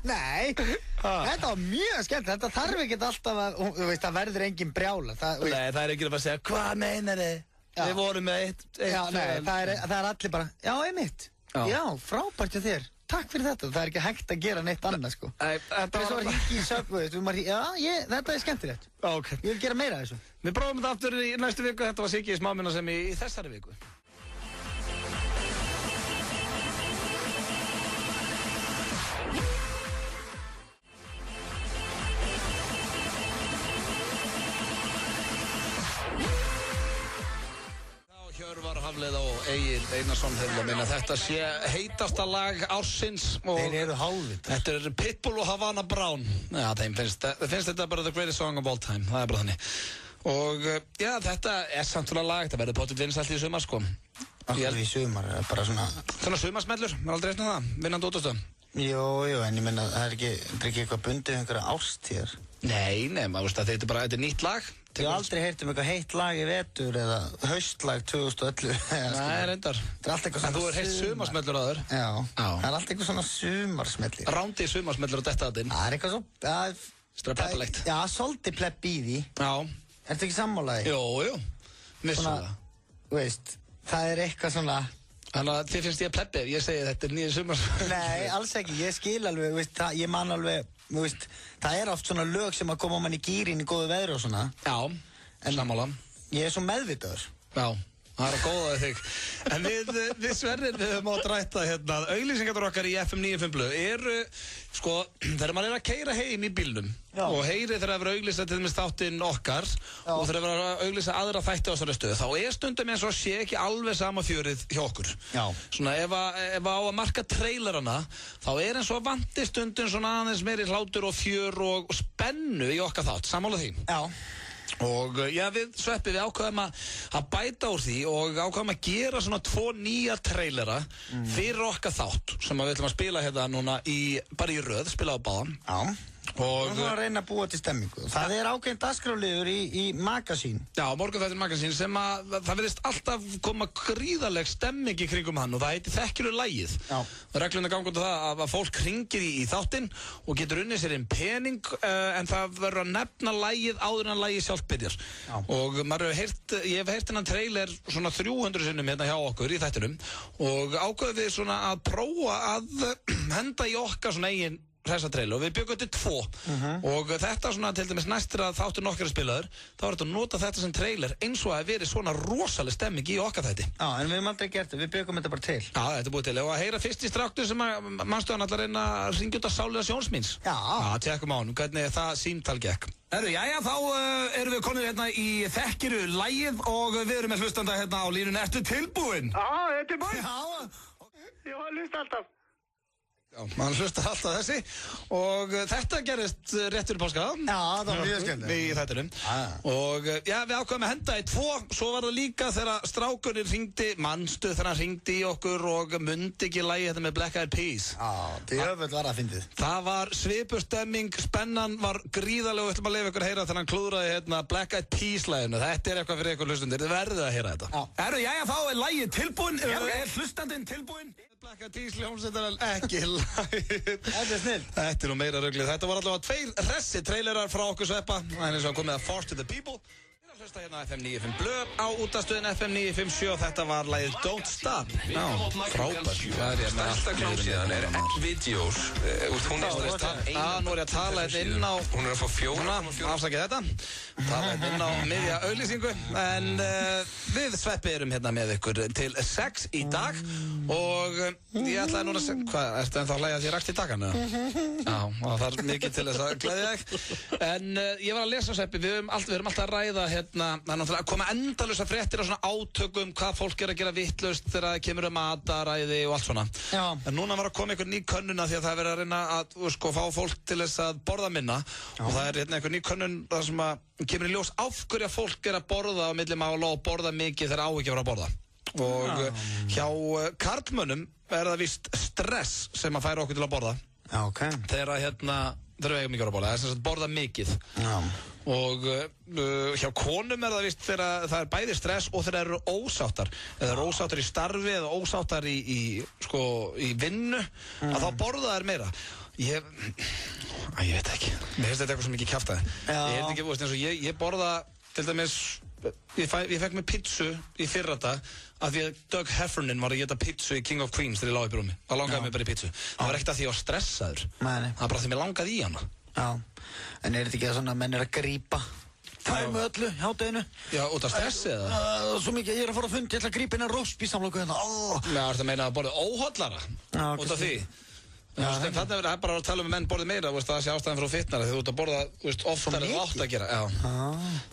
Nei, þetta var mjög skemmtilegt. Þetta þarf ekki alltaf að, þú veist, það verður engin brjála. Nei, það ekki að segja, hvað meinar þið? Við vorum með eitt. Já, nei, það allir bara, já, einmitt. Já, frábært hjá þér. Takk fyrir þetta. Það ekki hægt að gera neitt annað, sko. Þetta var hringi í Subway, þetta skemmtilegt. Ok. Ég vil gera meira af þessu. Við prófum þetta aftur í næstu viku. Þetta var Siggi Smámunarsson í þessari viku. Hjörvar Hafleð og Egil Einarsson þeirra minna þetta sé heitasta lag ársins og þeir eru hálfvitar. Þetta er Pitbull og Havana Brown. Já, þeim finnst þetta bara the greatest song of all time. Það er bara þannig. Og já, þetta er samtúrlega lag. Það verður potið vinsælt í sumar, sko. Alltaf í sumar, bara svona... Svona sumarsmellur, maður aldrei eftir það, vinnandi útastöðum. Jú, en ég menna, það er ekki eitthvað bundið einhverja ástíðar. Nei, maður veist að þetta er nýtt lag. Ég hef aldrei heyrt heitt lag í vetur eða haustlag 2011. Nei, reyndar. Það allt eitthvað svona... En þú heitt sumarsmellur áður? Já. Það allt eitthvað svona sumarsmellir. Rándi sumarsmellur á detta þinn? Það eitthvað svo... Strapeppalegt. Já, svolítið plepp í því. Já. Ertu ekki sammálaði? Jú. Vissu það. Þú veist, það eitthvað svona... Þannig að þið finnst ég að pleppi ef ég segi þetta nýju sumarsmellur. Nei, alls ekki. Ég skil alveg, veist, ég man alveg... Veist, það oft svona lög sem að koma mann í gýrin í góðu veðri og svona. Já, sammála. Ég svo meðvitaður. Já, það að góða þig. En við Sverrir, við höfum átt rætta hérna, auglýsingarnar okkar í FM 95 Blu eru, sko, þegar maður að keyra heim í bílnum og heyri þegar það verður auglýsa til dæmis þáttinn okkar og þegar það verður auglýsa aðra þætti á þessari stöðu, þá stundum eins og sé ekki alveg sama fjörið hjá okkur. Já. Svona ef á að marka trailerana, þá eins og vanti stundum svona aðeins meiri hlátur og fjör og spennu í okkar þátt, sammála því. Já. Og já, við Sveppi, við ákvaðum að bæta úr því og ákvaðum að gera svona 2 nýja trailera fyrir okkar þátt sem við ætlum að spila hérna núna bara í röð, spila á báðan. Já. Og þú að reyna að búa til stemmingu. Það ákveðin dagskráliður í Magasín. Já, morgunþættir Magasín sem það verðist alltaf koma gríðarleg stemming í kringum hann og það heitir Þekkirðu lagið. Já. Regluna gangi út á það að fólk hringir í þáttinn og getur unnið sér inn pening en það verður að nefna lagið áður en lagið sjálft byrjar. Já. Og ég hef heyrt hennan trailer svona 300 sinnum hérna hjá okkur í þættinum og ákveðum við svona að prófa að henda í okkar svona eigin þessa trailer og við byggum til 2 og þetta svona til dæmis næstir að þáttur nokkar spilaður þá er þetta að nota þetta sem trailer eins og að verið svona rosaleg stemming í okkar þætti. Já, en við höfum aldrei gert það, við byggum þetta bara til. Já, þetta er búið til og að heyra fyrst í stráknu sem mannstöðan allar reyna að ringja út af Sáliða Sjónsmíns. Já, tjekkum á hann, hvernig það símtal gekk. Jæja, þá erum við konir hérna í Þekkirðu lagið og við erum með hlustanda hérna á línunni. Ertu tilbúin? Já, ég er tilbúin. Já, ég hlusta alltaf. Já, mann hlustar alltaf þessi og þetta gerist rétt fyrir páska. Já, það var mjög skemmtilegt. Í þættinum. Og já, við ákveðum að henda í 2, svo var það líka þegar strákurinn hringdi, manstu þegar hann hringdi í okkur og mundi ekki lagið þetta með Black Eyed Peas. Já, djöfull var það fyndið. Það var svipurstemming, spennan var gríðarlega og við ætlum að leyfa ykkur að heyra þegar hann klúðraði hérna Black Eyed Peas laginu. Þetta er eitthvað fyrir ykkur hlustundir, þið verðið að heyra þetta. Jæja, þá er lagið tilbúin, er hlustandinn tilbúin? Black Eyed Peas hljómsveitar ekki lagið. Þetta er snill. Þetta er nú meira ruglið. Þetta var allavega 2 hressi trailerar frá okkur Sveppa. Það er eins og að komið að Force to the People. Hlusta hérna á FM 95 Blöð á útastöðin FM 957 og þetta var lagið Don't Stop. Já, frábært. Stærsta klásíðan videos. Hún er nú er ég að tala hérna inn á... Hún er að fá 4,4. Afsakið þetta. Tala hérna inn á miðja auglýsingu. En við Sveppi erum hérna með ykkur til 6 í dag og ég ætlaði núna að... Hvað, ertu ennþá að hlæja því rakt í dagana? Já, það er mikið til þess að gleðja þig. En ég var að lesa Sveppi, við erum alltaf að ræða hérna, það er náttúrulega að koma endalausa fréttir og svona átökum hvað fólk er að gera vitlaust þegar það kemur mataræði og allt svona. Já. En núna var að koma einhver ný könnun að því að það er verið að reyna að fá fólk til þess að borða minna. Já. Og það er hérna einhver ný könnun þar sem að kemur í ljós af hverju fólk er að borða á milli mála og borða mikið þegar á ekki að vera að borða. Og hjá karlmönnum er það víst stress sem að færa okkur til að borða. Já, ok. Þegar við eigum mikið að borða, það er sem sagt borða mikið. Já. Og hjá konum er það víst þegar það er bæði stress og þegar það eru ósáttar. Eða eru ósáttar í starfi eða ósáttar í vinnu, að þá borða þær meira. Ég veit ekki. Mér finnst þetta eitthvað sem ekki kjaftaði. Ég held ekki, eins og ég borða, til dæmis, ég fekk mér pizzu í fyrradag af því að Doug Heffernan var að geta pizzu í King of Queens þegar ég lá upp í rúmi. Það langaði mér bara í pizzu. Það var ekkert að því ég var stressaður. Það var bara því mér langaði í hana. Já, en er þetta ekki að svona menn er að grípa þær með öllu, hádeginu? Já, út af stressi eða? Svo mikið, ég er að fara að fundi, ég ætla að grípa inn að rósbí samloku hérna. Já, ertu að meina að borðið óhollara? Út af því? Þannig er það bara að tala um að menn borðið meira, það sé ástæðan frá fitnara, þegar þú ert að borða oftar en þú átt að gera.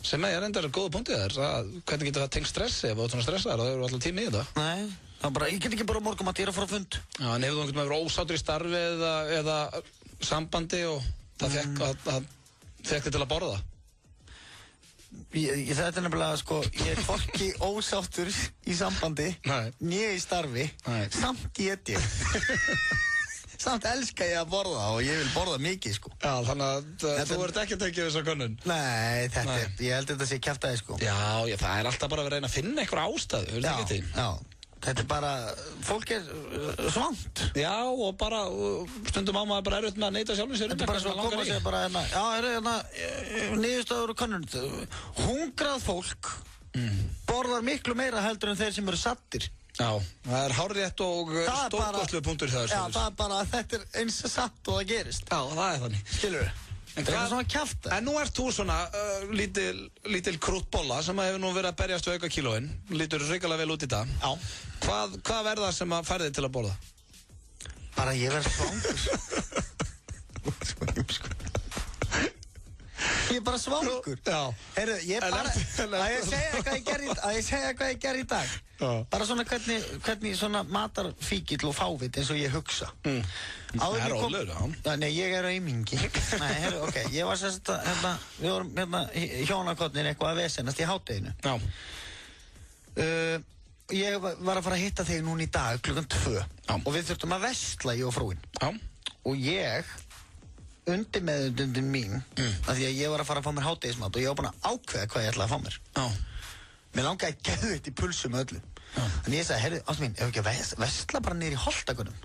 Sem er enda góða punktið þér, hvernig getur það tengt stressi ef þú ert svona stressaður og þau eru alltaf tími í þetta? Nei, það er bara, ég get ekki bara morgumat, ég er að fara að fund. Já, en hefur þú einhvern veginn verið ósáttur í starfi eða sambandi og það fekk þig til að borða? Þetta er nefnilega, ég er hvorki ósáttur í sambandi, né í starfi, samt get ég. Samt elska ég að borða og ég vil borða mikið, Já, þannig að þú ert ekki að tekja þessa könnun? Nei, ég held þetta sé kjaftaði, Já, það er alltaf bara að vera að reyna að finna einhver ástæðu, hefur það ekki til? Já, þetta er bara, fólk er svangt. Já, og bara, stundum á maður bara erfitt með að neita sjálfum sér. Þetta er bara svo að koma sér bara niðurstöður og könnun. Hungrað fólk borðar miklu meira heldur en þeir sem eru sattir. Já, það er hárrétt og stórkostlegur punktur í það. Já, það er bara að þetta er eins satt og það gerist. Já, það er þannig. Skilur við? Það er svona kjafta. En nú ert þú svona lítil krúttbolla sem hefur nú verið að berjast við auka kílóin. Lítur hrikalega vel út í dag. Já. Hvað verða sem að færði þig til að borða? Bara ég verð svangur. Ég er bara svangur. Já. Heyrðu, ég er bara... Að ég segja hvað ég gerði í dag. Bara svona hvernig svona matarfíkill og fávit eins og ég hugsa. Það er rólegur, já. Nei, ég er aumingi. Nei, heyrðu, ok, ég var sérst að, við vorum hjónakotnin eitthvað að vesenast í hádeginu. Já. Ég var að fara að hitta þig núna í dag klukkan 2. Og við þurftum að versla, ég og frúin. Já. Og ég... undirmeðvitundin mín af því að ég var að fara að fá mér hádegismat og ég var búin að ákveða hvað ég ætlaði að fá mér. Mér langaði að geða þetta í pulsu með öllu. Þannig ég sagði, heyrðu, ástu mín, ef ekki að versla bara niður í Holtagunum.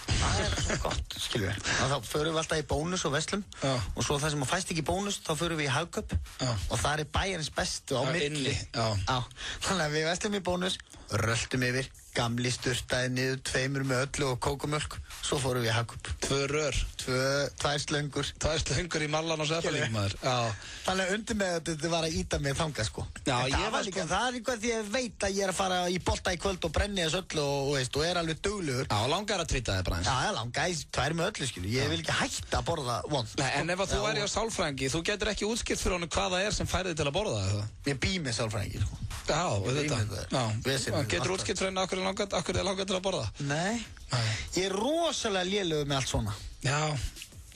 Það er svo gott, skilur við. Þá förum við alltaf í bónus og verslum og svo það sem fæst ekki í bónus, þá förum við í Hagkaup og það er bæjarins bestu á milli. Þannig að við verslum í bónus, röltum yfir, gamli sturtaði niður 2 með öllu og kókumjólk, svo fórum við í Hagkaup. 2 rör. 2 slöngur. 2 slöngur í mallan og sefalík, maður. Þannig að undir með þetta var að íta mig þangað, Já, það er líka því að ég veit að ég er að fara í bolta í kvöld og brenni þessu öllu og er alveg duglegur. Já, langar að trýta þig bara eins. Já, langar 2 með öllu, skilu. Ég vil ekki hætta að borða vond. Nei, en ef þú væri á sálfræðingi, þú getur ekki útskipt fyrir honum hvað það er sem færði til að borða það. Ég bý með sálfræðingi, Já, getur útskipt fyrir henni okkur er langar til að borða? Nei. Ég er rosalega lélegur með allt svona. Já.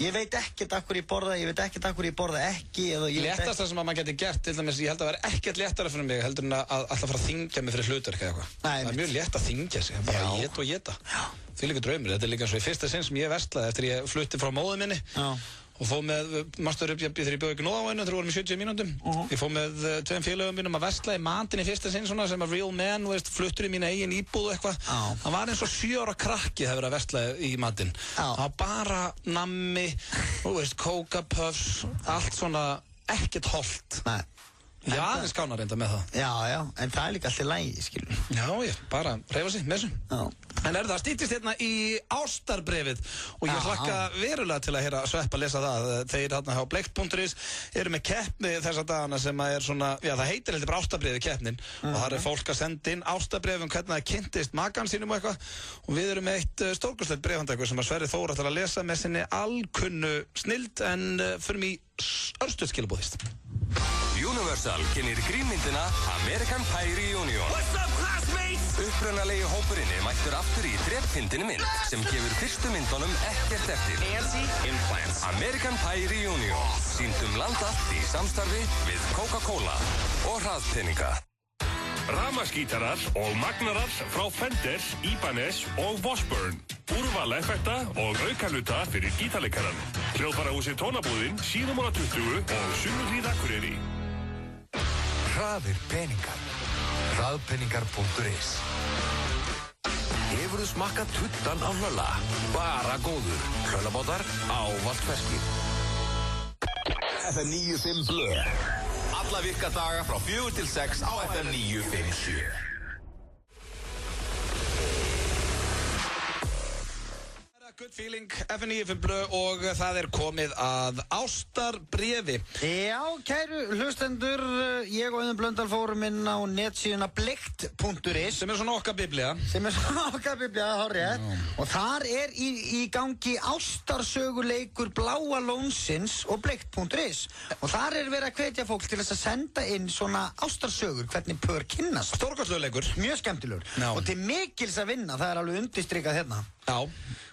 Ég veit ekkert af hverju ég borða, ég veit ekkert af hverju ég borða ekki. Léttast það sem að maður getur gert, til dæmis, ég held að vera ekkert léttara fyrir mig heldur en að alltaf fara að þyngja mig fyrir hlutverk eða eitthvað. Það er mjög létt að þyngja sig, bara að éta og éta. Því líka draumur, þetta er líka eins og í fyrsta sinn sem ég verslaði eftir ég flutti frá móðu minni. Og fóð með, manstu upp þegar ég bjóð ekki nóða á hennu, þegar við vorum í 70 mínútum. Ég fóð með 2 félögum mínum að versla í matinn í fyrsta sinn svona sem að real man, fluttur í mína eigin íbúð og eitthvað. Það var eins og 7 ára krakki það verið að versla í matinn. Það var bara nammi, Coca Puffs, allt svona ekkert hollt. Já, það skánar reynda með það. Já, en það líka alltaf lægi, skilur. Já, ég bara reyfa sig með þessu. Já. En það stýttist hérna í ástarbrefið og ég hlakka verulega til að heyra Sveppa lesa það. Þeir hérna hjá Bleikt.is eru með keppni þessa dagana sem svona, já það heitir heldur bara ástarbrefið keppnin og það fólk að senda inn ástarbrefum hvernig það kynntist makan sínum og eitthvað og við erum með eitt stórkostlegt brefhandækur sem að Sverrir Þór ætlar að lesa með sinni alkunnu snild en förum í örstuð skilabóðist. Universal kynir grínmyndina American Pie Reunion. What's up, classmates? Upprunalegi hópurinn mættur aftur í drepfyndinni mynd sem gefur fyrstu myndunum ekkert eftir. Nancy Implants. American Pie Reunion. Sýndum land allt í samstarfi við Coca-Cola og hraðpeninga. Rafmagnsgítarar og magnarar frá Fender, Ibanez og Washburn. Úrval effekta og aukaluta fyrir gítarleikaran. Hljóðfarahúsið Tónabúðin, Síðumóla 20 og Sunnuhlíð Akureyri. Hraðir peningar. Hraðpeningar.is. Hefurðu smakkað tuttan á Hlölla? Bara góður. Hlöllabátar ávallt ferskir. FM 95 Blö. Alla virka daga frá 4 til 6 á FM 957. Good feeling, FM 95 Blö og það komið að ástarbréfi. Já, kæru hlustendur, ég og Auðun Blöndal fórum inn á netsíðuna Bleikt.is sem svona okkar biblía. Hárrétt. Og þar í gangi ástarsöguleikur Bláa Lónsins og Bleikt.is og þar verið að hvetja fólk til þess að senda inn svona ástarsögur, hvernig pör kynnast. Stórkostlegur leikur. Mjög skemmtilegur. Og til mikils að vinna, það alveg undirstrikað hérna. Já.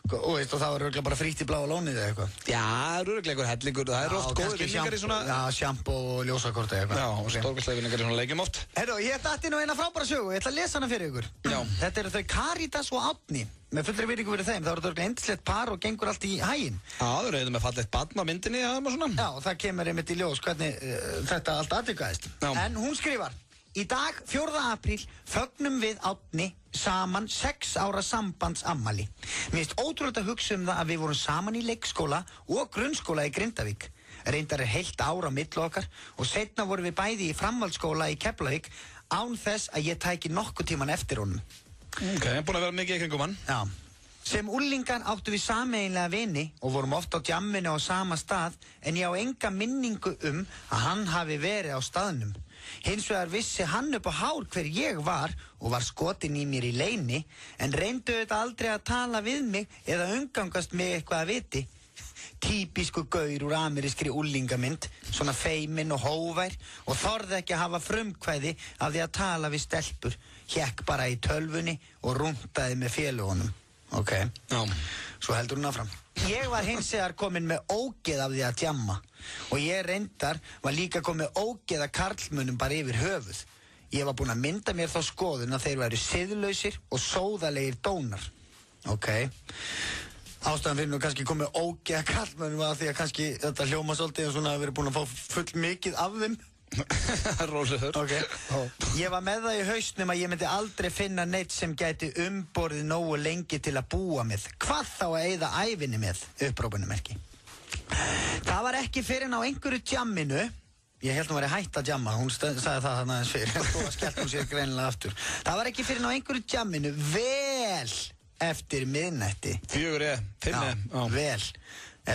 Og það var örugglega bara frítt í Bláa Lónið eða eitthvað. Já, það örugglega einhver hellingur, það oft góðir vinningar í svona... Já, sjampó og ljósakorti eitthvað. Já, og stórkostlega vinningar í svona leikjum oft. Herru, ég datti nú eina frábæra sögu, ég ætla að lesa hana fyrir ykkur. Já. Þetta eru þau Karítas og Árni, með fullri virðingu fyrir þeim, það eru örugglega yndislegt par og gengur allt í haginn. Já, þau eru með fallegt barn á myndinni, já, og svona. Já, það kemur einmitt í ljós hvernig þetta allt atvikaðist. En hún skrifar: Í dag, 4. apríl, fögnum við Árni saman 6 ára sambandsammali. Mér finnst ótrúlega að hugsa það að við vorum saman í leikskóla og grunnskóla í Grindavík. Reyndar heilt ár á milli okkar og seinna vorum við bæði í framhaldsskóla í Keflavík án þess að ég tæki nokkuð tíman eftir honum. Ok, búin að vera mikið í kringum hann. Já. Sem unglingar áttu við sameiginlega vini og vorum oft á djamminu á sama stað en ég á enga minningu að hann hafi verið á staðnum. Hins vegar vissi hann upp á hár hver ég var og var skotin í mér í leyni en reyndu þetta aldrei að tala við mig eða umgangast mig eitthvað að viti. Típisku gaur úr amerískri úlingamynd, svona feiminn og hóvær og þorði ekki að hafa frumkvæði af því að tala við stelpur, hékk bara í tölvunni og rúntaði með félagunum. Ok, svo heldur hún áfram. Ég var hins vegar komin með ógeð af því að djamma og ég reyndar var líka komin með ógeð að karlmunum bara yfir höfuð. Ég var búinn að mynda mér þá skoðun að þeir væru siðlausir og sóðalegir dónar. Ok, ástæðan fyrir nú kannski komið ógeð að karlmunum var því að kannski þetta hljóma svolítið og svona að vera búinn að fá full mikið af þeim. Rólegur. Ok, ég var með það í hausnum að ég myndi aldrei finna neitt sem gæti umborðið nógu lengi til að búa með. Hvað þá að eyða ævinni með, upprópunumerki. Það var ekki fyrir á einhverju djamminu, ég held hún væri hætt að djamma, hún sagði það þarna aðeins fyrir, og skellt hún sér greinilega aftur. Það var ekki fyrir á einhverju djamminu, vel eftir miðnætti. 4, 5. Já, vel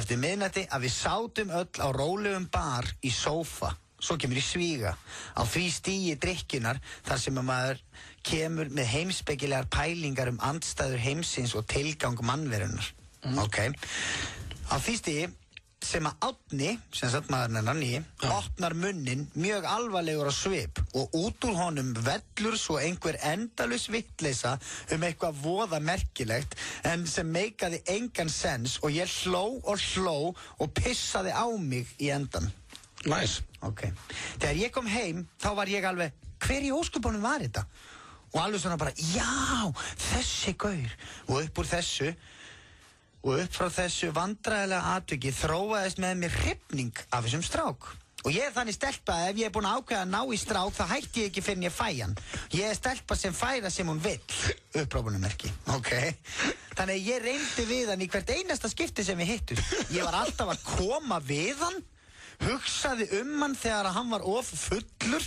eftir miðnætti að við sátum öll á rólegum bar í sófa. Svo kemur í svíga á því stigi drykkjunar þar sem að maður kemur með heimspekilegar pælingar andstæður heimsins og tilgang mannverunar. Ok. Á því stigi sem að Árni, sem sagt maðurinn hennar nýi, opnar munnin mjög alvarlegur á svip og út úr honum vellur svo einhver endalaus vitleysa eitthvað voða merkilegt en sem meikaði engan sens og ég hló og pissaði á mig í endan. Nice. Ok. Þegar ég kom heim, þá var ég alveg, hver í ósköpunum var þetta? Og alveg svona bara, já, þessi gaur. Og upp frá þessu vandræðilega atviki þróaðist með mér hrifning af þessum strák. Og ég þannig stelpa að ef ég búinn að ákveða að ná í strák, þá hætti ég ekki fyrir en ég fæ hann. Ég stelpa sem færa sem hún vill. Upprópunumerki. Ok. Þannig að ég reyndi við hann í hvert einasta skipti sem við hittum. Ég var alltaf að koma við hann, hugsaði hann þegar hann var of fullur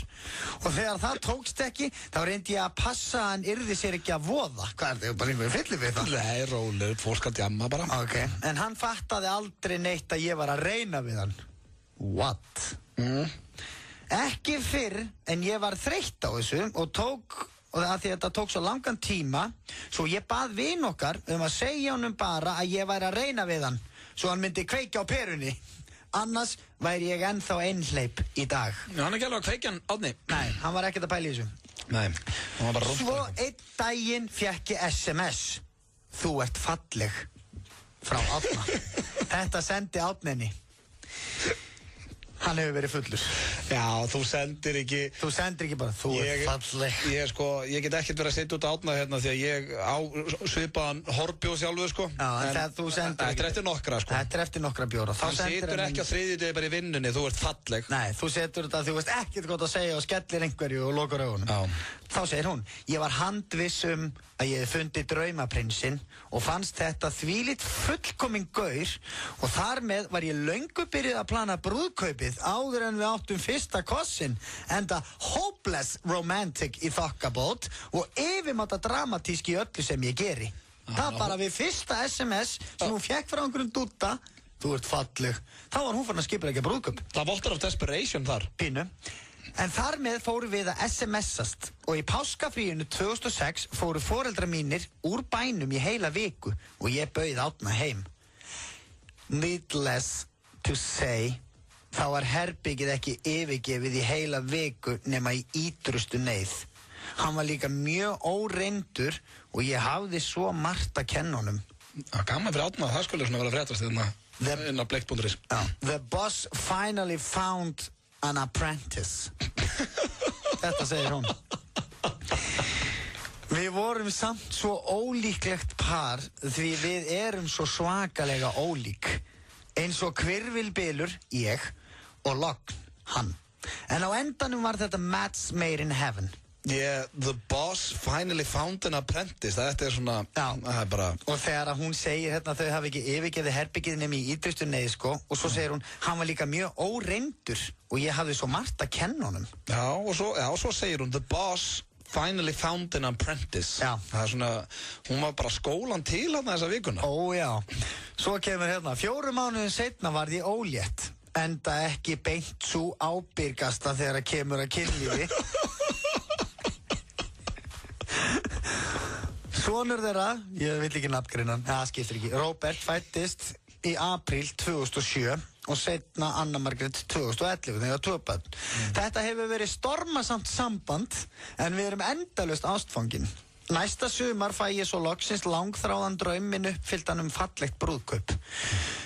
og þegar það tókst ekki þá reyndi ég að passa að hann yrði sér ekki að voða. Hvað er þetta? Bara einhverju fyllir við það? Nei, rólegur, fólk skal djamma bara. Ok, en hann fattaði aldrei neitt að ég var að reyna við hann. What? Ekki fyrr en ég var þreytt á þessu og að því þetta tók svo langan tíma svo ég bað vin okkar að segja honum bara að ég væri að reyna við hann svo hann myndi kveikja á perunni. Annars væri ég ennþá einhleip í dag. Já, hann ekki alveg að kveikja hann, Árni? Nei, hann var ekkert að pæla í þessu. Nei, hann var bara rúmt. Svo einn daginn fékk ég SMS. Þú ert falleg. Frá Árna. Þetta sendi Árninni. Hann hefur verið fullur. Já, þú sendir ekki bara, þú ert falleg. Ég get ekkert verið að setja út Árna hérna því að ég á svipaðan horbjóð sjálfur, sko. Já, en þú sendir ekki. Þetta er eftir nokkra, sko. Þetta er eftir nokkra bjóra. Hann setur ekki á þriðjudegi bara í vinnunni, þú ert falleg. Nei, þú setur þetta að þú veist ekkert gott að segja og skellir einhverju og lokar augunum. Já. Þá segir hún, ég var handviss að ég hef fundið draumaprinsinn og fannst þetta þvílíkt fullkominn gaur og þar með var ég löngu byrjuð að plana brúðkaupið áður en við áttum fyrsta kossin enda hopeless romantic í þokkabót og yfirmáta dramatísk í öllu sem ég geri. Það bara við fyrsta SMS sem hún fekk frá einhverjum dúta, þú ert falleg, þá var hún farin að skipuleggja brúðkaup. Það vottar af desperation þar. Pínu. En þar með fóru við að SMS-ast og í páskafríinu 2006 fóru foreldrar mínir úr bænum í heila viku og ég bauð Árna heim. Needless to say, þá var herbyggið ekki yfirgefið í heila viku nema í ítrustu neyð. Hann var líka mjög óreyndur og ég hafði svo margt að kenna honum. Gaman fyrir Árna, það skulle svona vera fréttast inn á Bleik.is. The boss finally found an apprentice. Þetta segir hún. Við vorum samt svo ólíklegt par því við erum svo svakalega ólík. Eins og hvirfilbylur, ég, og logn, hann. En á endanum var þetta match made in heaven. Yeah, the boss finally found an apprentice. Þetta er svona, það er bara... Og þegar hún segir hérna þau hafi ekki yfirgefið herbyggið nefn í ítrustu neyð, sko, og svo segir hún, hann var líka mjög óreyndur og ég hafði svo margt að kenna honum. Já, og svo segir hún, the boss finally found an apprentice. Já. Það er svona, hún var bara skólan til hérna þessa vikuna. Ó, já. Svo kemur hérna, 4 mánuðin seinna varð ég ólétt, enda ekki beint svo ábyrgasta þegar að kemur að kynlífi. Sonur þeirra, ég vil ekki nafngreina, það skiptir ekki, Robert fættist í apríl 2007 og seinna Anna Margrét 2011 þegar 2 börn. Þetta hefur verið stormasamt samband en við erum endalaust ástfangin. Næsta sumar fæ ég svo loksins langþráðan drauminn uppfylltan fallegt brúðkaup.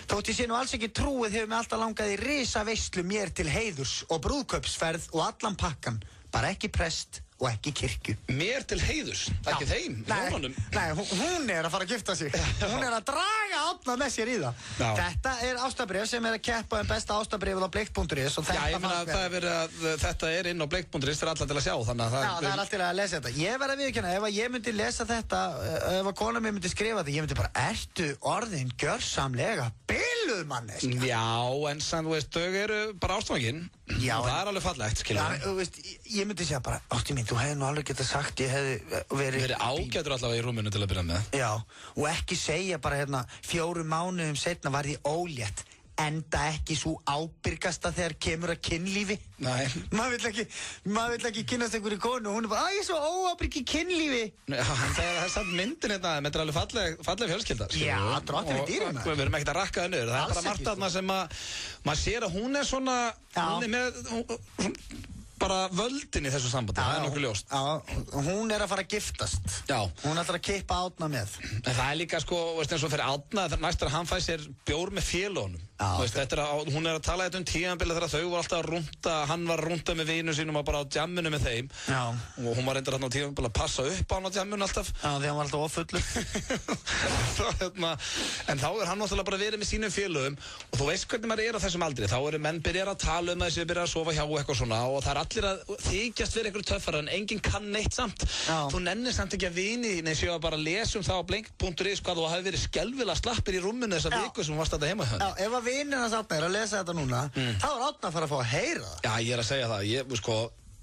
Þótt ég sé nú alls ekki trúið hefur mig alltaf langað í risaveislu mér til heiðurs og brúðkaupsferð og allan pakkan, bara ekki prest og ekki kirkju. Mér til heiðurs, ekki þeim, hjónunum. Nei, hún er að fara að gifta sig. Hún er að draga Árna með sér í það. Já. Þetta er ástarbréf sem er að keppa besta ástarbréfið á Bleik.is og já, ég meina þetta er inn á Bleik.is fyrir alla til að sjá, þannig að það er allt til að lesa þetta. Ég verð að viðurkenna, ef ég myndi lesa þetta, ef að kona mér myndi skrifa þetta, ég myndi bara, ertu orðin gjörsamlega biluð, manneska? Já, en sann, þú veist, þau eru bara ástfangin. Já, það er alveg fallegt, skilja. Já, þú veist, ég myndi segja bara, átti mín, þú hefði nú alveg getað sagt, ég hefði verið ágætur allavega í rúminu til að byrja með. Já, og ekki segja bara hérna, 4 mánuðum seinna var ég ólétt, enda ekki svo ábyrgasta þegar kemur að kynlífi. Nei. Maður vill ekki kynnast einhverju konu og hún er bara, ég er svo óábyrg í kynlífi. Já, það er samt myndin þetta, þetta er alveg falleg fjölskylda. Já, drottin við dýrum. Og við erum ekkert að rakka það niður, það er bara margt þarna sem maður sér að hún er svona, hún er með bara völdin í þessu sambandi, það er nokkuð ljóst. Já, hún er að fara að giftast. Já. Hún ætlar að kippa Árna með. En það er líka sko, veist eins og fyrir Árna, næst að hann fæ sér bjór með félónum. Hún er að tala þetta tímabili þegar þau var alltaf að rúnta, hann var að rúnta með vinu sínum og bara á djamminu með þeim. Já. Og hún var reyndar þarna á tímabili að passa upp á hann á djamminu alltaf. Já, því hann var alltaf ofullur. En þá er hann náttúrulega bara verið með sínum félögum og þú veist hvernig maður er á þessum aldri. Þá eru menn byrjar að tala þessi, byrjar að sofa hjá eitthvað svona og það er allir að þykjast fyrir einhverju töffara en enginn kann neitt samt. Þú nennir samt ekki að vini þín eins og bara lesa það á Bleik.is hvað þú hafi verið skelfilega slappir í rúminu þessa viku sem þú varst að heima hjá henni. Já, ef vinir hans Árna að lesa þetta núna, þá Árna að fara að fá að heyra það. Já, ég að segja það, sko,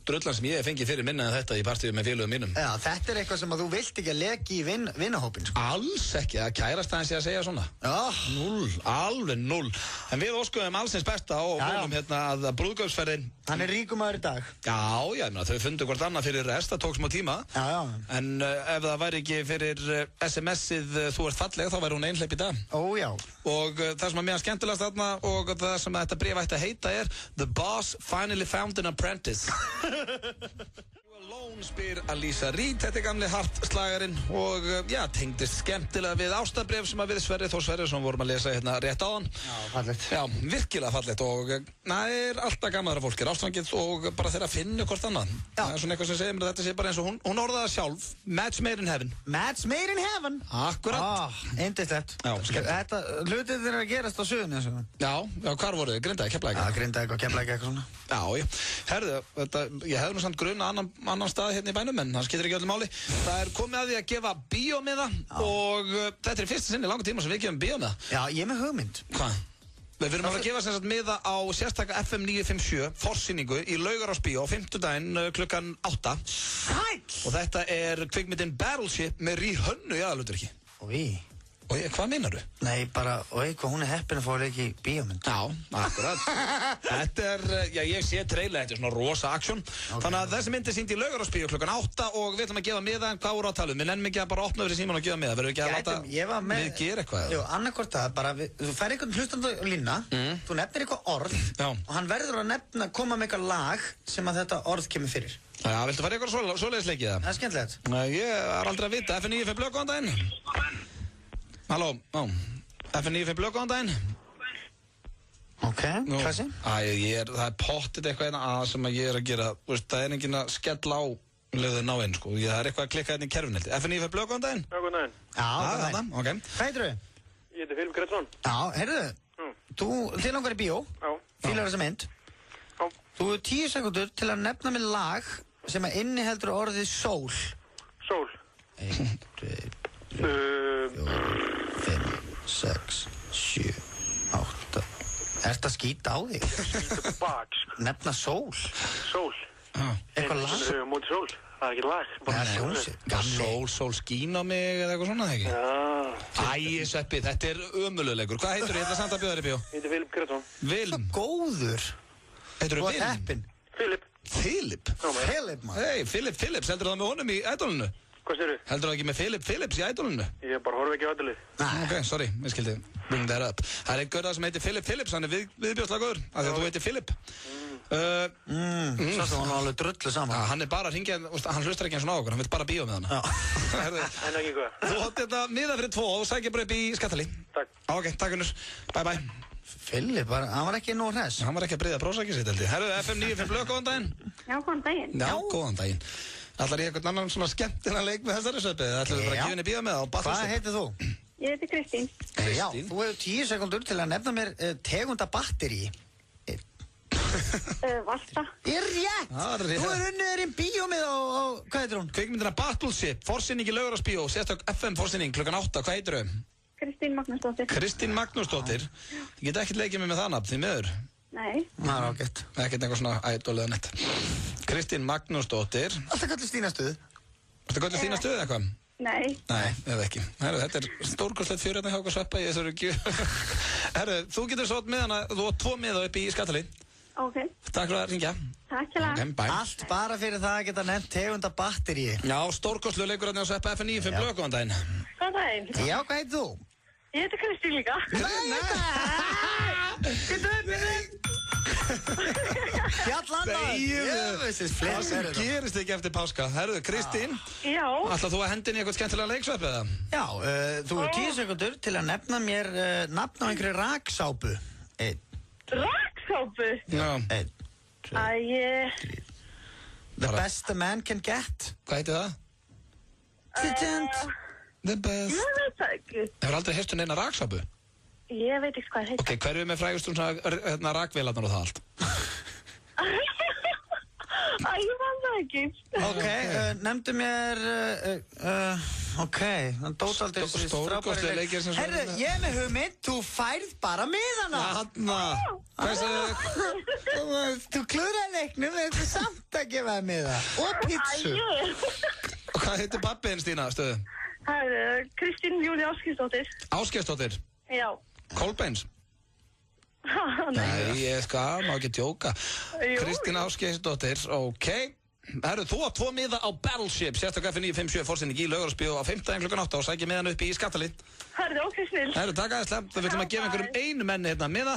drullan sem ég hef fengið fyrir minna en þetta í partíu með félögum mínum. Já, þetta eitthvað sem að þú vilt ekki að leki í vinahópin, sko. Alls ekki, það kærast aðeins ég að segja svona. Já. 0, alveg 0. En við óskuðum allsins besta og vonum að brúðkaupsferðin. Hann ríkumæður í dag. Já, ég meina, þau fundu hvort annað fyrir rest, það tók smá tíma. Já. En ef það væri ekki fyrir SMS-ið þú ert falleg, þá væri hún einhleip í dag. Já. Og það sem að mér skemmtilegast þarna og það sem þetta bréf ætti að heita The Boss Finally Found an Apprentice. Alone spyr Alisa Reed, þetta gamli hartslagarinn og tengdist skemmtilega við ástabref sem að við Sverrir Þór Sverrisson vorum að lesa hérna rétt áðan. Já, fallegt. Já, virkilega fallegt og það er alltaf gaman þeirra fólk er ástfangið og bara þeirra finna hvort annað. Það er svona eitthvað sem segir mér að þetta sé bara eins og hún orðaði það sjálf, match made in heaven. Match made in heaven? Akkurat. Indislegt. Þetta hlutið þeirra að gerast á Suðunni eins og. Já, hvar voruð þið? Grindavík, Keflavík? Já, Grindavík og Keflavík eitthvað svona. Já, herðu, ég hefði nú samt gruna annan stað hérna í bænum en það skiptir ekki öllu máli. Það er komið að því að gefa bíómiða og þetta er fyrsta sinni í langa tíma sem við gefum bíómiða. Já, ég er með hugmynd. Hvað? Við erum að gefa sem sagt miða á sérstaka FM 957 forsýningu í Laugarásbíó á 50 klukkan 8. Sæll! Og þetta er kvikmyndin Battleship með Ríhönnu í aðalhlutverki. Og hvað meinar þú? Nei, bara, hvað hún er heppin að fá leiki í bíómynd. Já, akkurat. Þetta er, ég sé trailer, þetta er svona rosa aksjón. Þannig að þessi mynd er sýnd í Laugarásbíó klukkan 8 og við ætlum að gefa miða en hvað voru á talum? Við nennum ekki að bara opna fyrir síman og gefa miða. Verður ekki að láta við gera eitthvað? Jú, annarkvort það, bara þú fær einhvern hlustandi lína, þú nefnir eitthvað orð og hann verður að koma með eitthvað lag sem að þetta orð kemur fyrir. Já, viltu fara eitthvað svoleiðisleikið það? Það er skemmtilegt. Nei, ég er aldrei að vita. FN95 Blöð, góðan daginn. Halló, FN95 Blöð, góðan daginn. Klassi? Það er pottit eitthvað að sem að ég er að gera. Það er enginn að skella á leiðin á einn, sko. Það er eitthvað að klikka hérna í kerfin. FN95 Blöð, góðan daginn. Já, góðan daginn. Já, góðan daginn. Ok. Hvað heitir þú? Ég heiti Filip Gretsson. Já, heyrðu, þið langar í bíó. Já. Fílar þessa mynd. Já. Þú hefur 10 sekúndur til að nefna með lag sem að inniheldur orðið sól. Sól. 1, 2, 3, 4, 5, 6, 7, 8. Ertu að skýta á þig? Skýta bak, sko. Nefna sól. Sól. Eitthvað lag? Móti sól. Það er ekki lag. Það er hljómsveit. Sól skín á mig eða eitthvað svona, ekki? Já. Sveppi, þetta er ömululegur. Hvað heitur þú? Ég ætla samt að bjóða þér í bíó. Ég heiti Filip Gretsson. Vilm. Góður. Heitur þú Vilm? Þú ert heppinn. Filip. Filip? Filip, maður. Hei, Filip Phillips, heldur það með honum í ædolinu? Hvað séru? Heldur það ekki með Filip Phillips í ædolinu? Ég bara horf ekki á ædolið. Ok, sorry, ég skildi bring that up. Það er einn gaur sem heitir Filip Phillips, hann er viðbjóðslagaður, af því að þú heitir Filip. Svo hann var alveg drullu saman. Hann er bara að hringja, hann hlustar ekki eins og á okkur, hann vil bara bíó með hann. En ekki hvað. Þú hótt þetta miða fyrir 2 og sækir bara upp í Skattalí. Takk. Ok, takk unnur. Bye bye. Filip, hann var ekki nóg hress. Hann var ekki að breiða prófsækið sitt, held ég. Herru, FM95 Blöð, góðan daginn. Já, góðan daginn. Já, góðan daginn. Ætlar ég eitthvað annan svona skemmtilega leik með þessari Sveppi? Ætlar við bara að gefa henni bíó með það og balla Hvað heitir þú? Ég heiti Kristín. Já, þú hefur 10 sekundur til að nefna mér tegunda batteri. Valta. Ég er rétt! Þú er unnið þér í bíó með hvað heitir hún? Kvikmyndina Battleship, forsýning í Laugarásbíó, sérstök FM forsýning klukkan 8, hvað heitir þau? Kristín Magnúsdóttir. Kristín Magnúsdóttir. Ég get ekkert leikið mig með það nafn, því miður. Nei. Það er ágætt. Ekkert eitthvað svona ædol eða neitt. Kristín Magnúsdóttir. Alltaf kallið Stína stuð. Alltaf kallið Stína stuð eða hvað? Nei. Nei, eða ekki. Herru, þetta er stórkostlegt fjör hérna hjá okkur Sveppa, ég þarf ekki. Herru, þú getur svo með hana, þú átt 2 miða upp í Skattalí. Ok. Takk fyrir að ringja. Takk fyrir að. Bye. Allt bara fyrir það að geta nefnt tegunda batteri. Já, stórkostlu leikur hérna á Sveppa FN95 Blöð, góðan daginn. Góðan daginn. Já, hvað heitir þú? Ég heiti Kristín líka. Það sem gerist ekki eftir páska. Herðu, Kristín. Já. Ætlar þú að hendi inn í eitthvað skemmtilega leiksveppi eða? Já, þú hefur 10 sekundur til að nefna mér nafn á einhverju raksápu. 1. Raksápu? Já. 1, 2, 3. The best a man can get. Hvað heitir það? The best. Ég veit það ekki. Hefur aldrei heyrt neina raksápu? Ég veit ekki hvað það heitir. Ok, hverju er með frægust rakvélarnar og það allt? Æ, ég man það ekki. Ok, nefndu mér Ok, hann dót aldrei þessi Stórkostlega leikir sem Herru, ég er með hugmynd, þú færð bara miðana. Þú klúðraði leiknum, en þú samt að gefa þér miða. Og pizzu. Hvað heitir pabbiðinn, Stína, stöðu? Kristín Júlía Ásgeirsdóttir. Ásgeirsdóttir? Já. Kolbeins? Nei, ég má ekki djóka. Kristín Ásgeirsdóttir, ok. Herru, þú átt 2 miða á Battleship, sérstaklega F957 fórsending í Laugarásbíó á 5. klukkan 8 og sækja miðan upp í Skattalið. Herru, ok, snill. Herru, takk aðeinslega. Við viljum að gefa einhverjum einu menni hérna miða.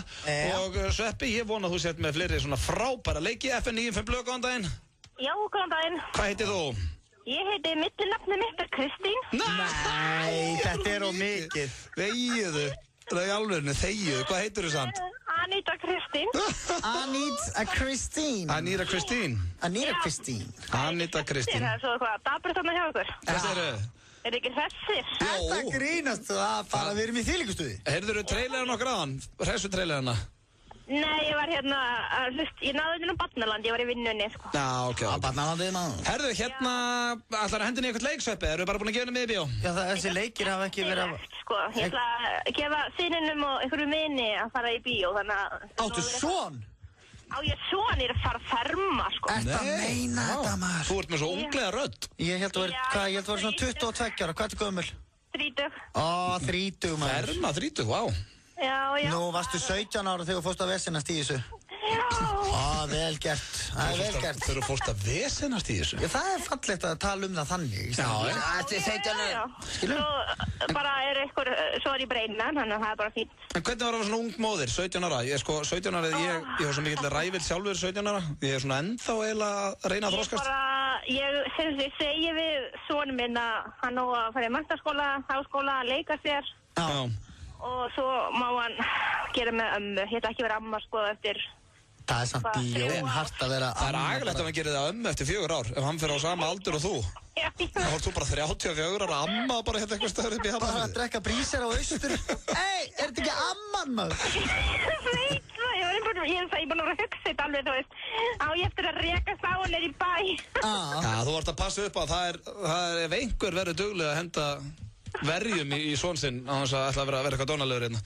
Og Sveppi, ég vona að þú sért með fleiri svona frábæra leiki. F957 blöð, góðan daginn. Já, góðan daginn. Hvað heitir þú? Ég heiti millinafni mitt Kristín. Nei, þetta er mikið. Þegiðu. Það er í alvörinu, þegiðu. Hvað heitir þú samt? Anita Kristín. Anita Kristín. Anita Kristín. Anita Kristín. Anita Kristín. Það er svo eitthvað dabrið þarna hjá ykkur. Hvað segirðu? Er ekki hressir? Þetta grínast þú að bara við erum í þvílíkustuði. Heyrðurðu trailerinn okkar aðan? Hressu trailerina? Nei, ég var hérna að hlust, ég náði hérna á Barnaland, ég var í vinnunni, sko. Já, ok. Á Barnalandið, maður. Herðu, hérna, ætlar að hendina í eitthvað leiksveppi? Eru bara búin að gefa henni með í bíó? Já, þessi leikir hafa ekki verið að... Sko, ég ætla að gefa syninum og einhverju minni að fara í bíó, þannig að... Áttu son? Á ég son, ég er að fara að ferma, sko. Ertu að meina þetta, maður? Þú ert með svo unglega rödd. Ég held að vera svona 22 ára, hvað er gömul? 30. Ó, 30, maður. Ferma, 30, vá. Já. Nú varstu 17 ára þegar þú fórst að vesenast í þessu. Já. Ó, vel gert. Það er vel gert. Þegar þú fórst að vesenast í þessu? Já, það er fallegt að tala það þannig. Já. Þetta er 17 ára. Skilur? Svo bara er eitthvað, svo er ég breynan, þannig að það er bara fínt. En hvernig var að vera svona ung móðir, 17 ára? Ég sko, 17 ára, ég var svo mikill rævill sjálfur 17 ára. Ég er svona ennþá eiginlega að reyna að þroskast. Ég segi við sonum minn að hann á að fara í menntaskóla, háskóla, leika sér. Já. Og svo má hann gera með ömmu. Ég ætla ekki vera amma sko eftir... Það er samt ljónhart að vera amma. Það er agalegt að hann gerir það ömmu eftir 4 ár. Ef hann fyrir á sama aldur og þú. Þá var þú bara 34 ára amma bara hérna eitthvað stöður upp í hafna. Bara að drekka brísir á austur. Ei, er þetta ekki amman, maður? Veit það, ég er búin að hugsa þetta alveg, þú veist. Á ég eftir að rekast á hann í bæ. Já, þú vart að passa upp að það er ef einhver verður duglega að henda verjum í svon sinn á þess að ætla að vera eitthvað dónalegur hérna.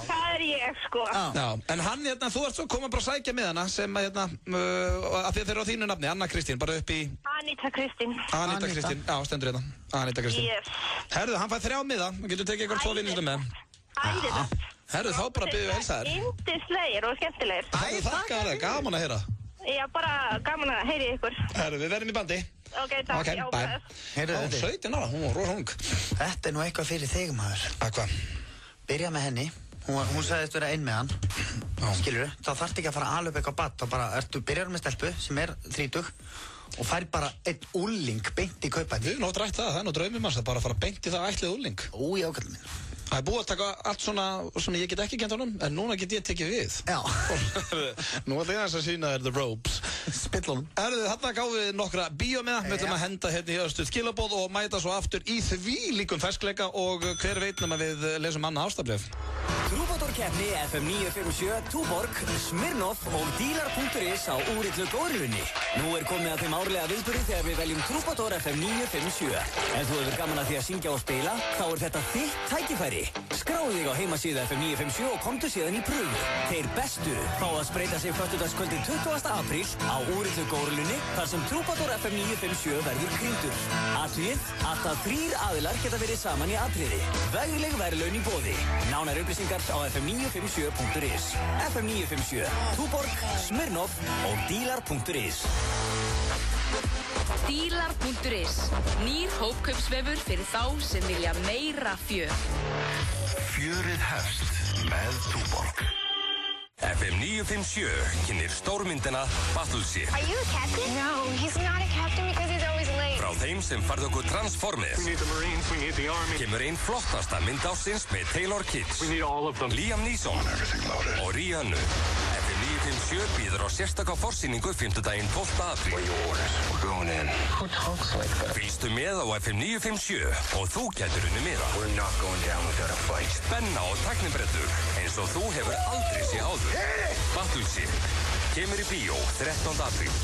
Það er ég, sko. Já, en hann hérna, þú ert svo komið bara að sækja með hana sem að hérna, að þið þeir eru á þínu nafni, Anna Kristín, bara upp í... Anita Kristín. Anita Kristín, já, stendur hérna. Anita Kristín. Yes. Herðu, hann fær 3 miða, hann getur tekið ykkur 2 vinnistum með. Æðilegt. Herðu, þá bara byrju að helsa þér. Yndislegir og skemmtilegir. Herðu, þakka þér, gaman að heyra. Já, bara gaman að heyri ykkur. Herðu, við verðum í bandi. Ok, takk. Ok, bye. Heyrðu, 17 ára, hún var rosa ung. Þetta er nú eitthvað fyrir þig, maður. Að hvað? Byrja með henni. Hún sagðist vera einn með hann. Skilurðu? Þá þarftu ekki að fara að ala upp eitthvað bad. Þá bara byrjar með stelpu sem er 30 og fær bara einn úlling beint í kaupæti. Við erum nátt rætt það er nú draumum hans að bara fara beint í það ætlið úlling. Ó, já, kallinn minn. Það er búið að taka allt svona ég get ekki kent honum, en núna get ég tekið við. Já. Nú ætla ég að sýna þér the ropes. Spillunum. Þarna gáum við nokkra bíómiða, við ætlum að henda hérna í öðstuð skilabóð og mæta svo aftur í því líkum ferskleika og hver veit nema við lesum annað ástafbref. Trúbadorkeppni FM 957, Túborg, Smirnoff og Dílar.is á úrillu góðrunni. Nú er komið að þeim árlega viðburði þegar við veljum Trúbador FM 957. Ef þú hefur gaman að því að syngja og spila, þá er þetta þitt tækifæri. Skráðu þig á heimasíðu FM 957 og komdu síðan í pröfu. Þeir bestu fá að spreita sig föstudagskvöldið 20. apríl á úrillu góðrunni þar sem Trúbador FM 957 verður krýndur. Atriðið, alltaf 3 aðilar geta verið saman í atriði. Vegleg verðlaun í boði. Nánar upplýsingar á fm957.is. FM 957, Túborg, Smirnoff og Dílar.is. Dílar.is. Nýr hópkaupsvefur fyrir þá sem vilja meira fjör. Fjörið hefst með Túborg. FM 957 kynir stórmyndina Battleship. Are you a captain? No, he's not a captain because he's always late. Frá þeim sem farðu okkur Transformers. We need the Marines, we need the Army. Kemur einn flottasta mynd ársins með Taylor Kitsch. We need all of them. Liam Neeson og Rihanna. FM 957 býður á sérstaka forsýningu 5. daginn 12. apríl. What are your orders? We're going in. Who talks like that? Fylgstu með á FM 957 og þú gætur unni miða. We're not going down without a fight. Spenna og tæknibrettur eins og þú hefur aldrei séð áður. Battleship kemur í bíó 13. apríl.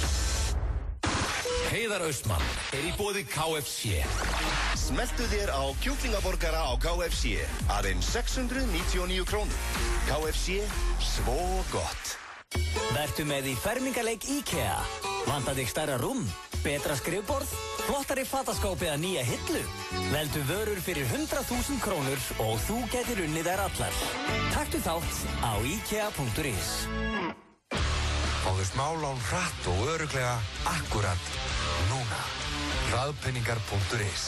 Heiðar Austmann í boði KFC. Smeltu þér á kjúklingaborgara á KFC. Aðeins 699 krónur. KFC, svo gott. Vertu með í fermingarleik IKEA. Vantar þig stærra rúm, betra skrifborð, flottari fataskáp eða nýja hillu? Veldu vörur fyrir 100.000 krónur og þú getur unnið þær allar. Taktu þátt á IKEA.is. Fáðu smálán hratt og örugglega akkurat núna. Hraðpenningar.is.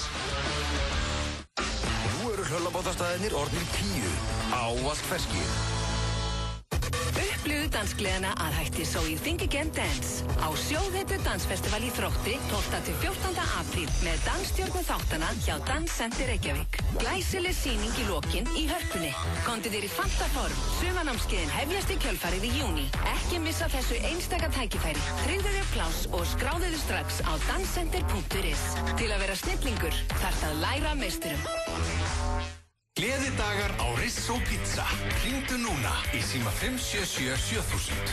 Nú eru hlöllabátastæðinir orðnir 10. Ávallt ferskir. Upplifðu dansgleðina að hætti So You Think Again Dance á sjóðheitu dansfestival í Þrótti 12. til 14. apríl með dansstjörnum þáttana hjá Danscenter Reykjavík. Glæsileg sýning í lokin í Hörpunni. Komdu þér í fantaform. Sumarnámskeiðin hefjast í kjölfarið í júní. Ekki missa þessu einstaka tækifæri. Tryggðu þér pláss og skráðu þér strax á danscenter.is. Til að vera snillingur þarft að læra meisturum. Gleðidagar á Risso Pizza. Hringdu núna í síma 577 7000.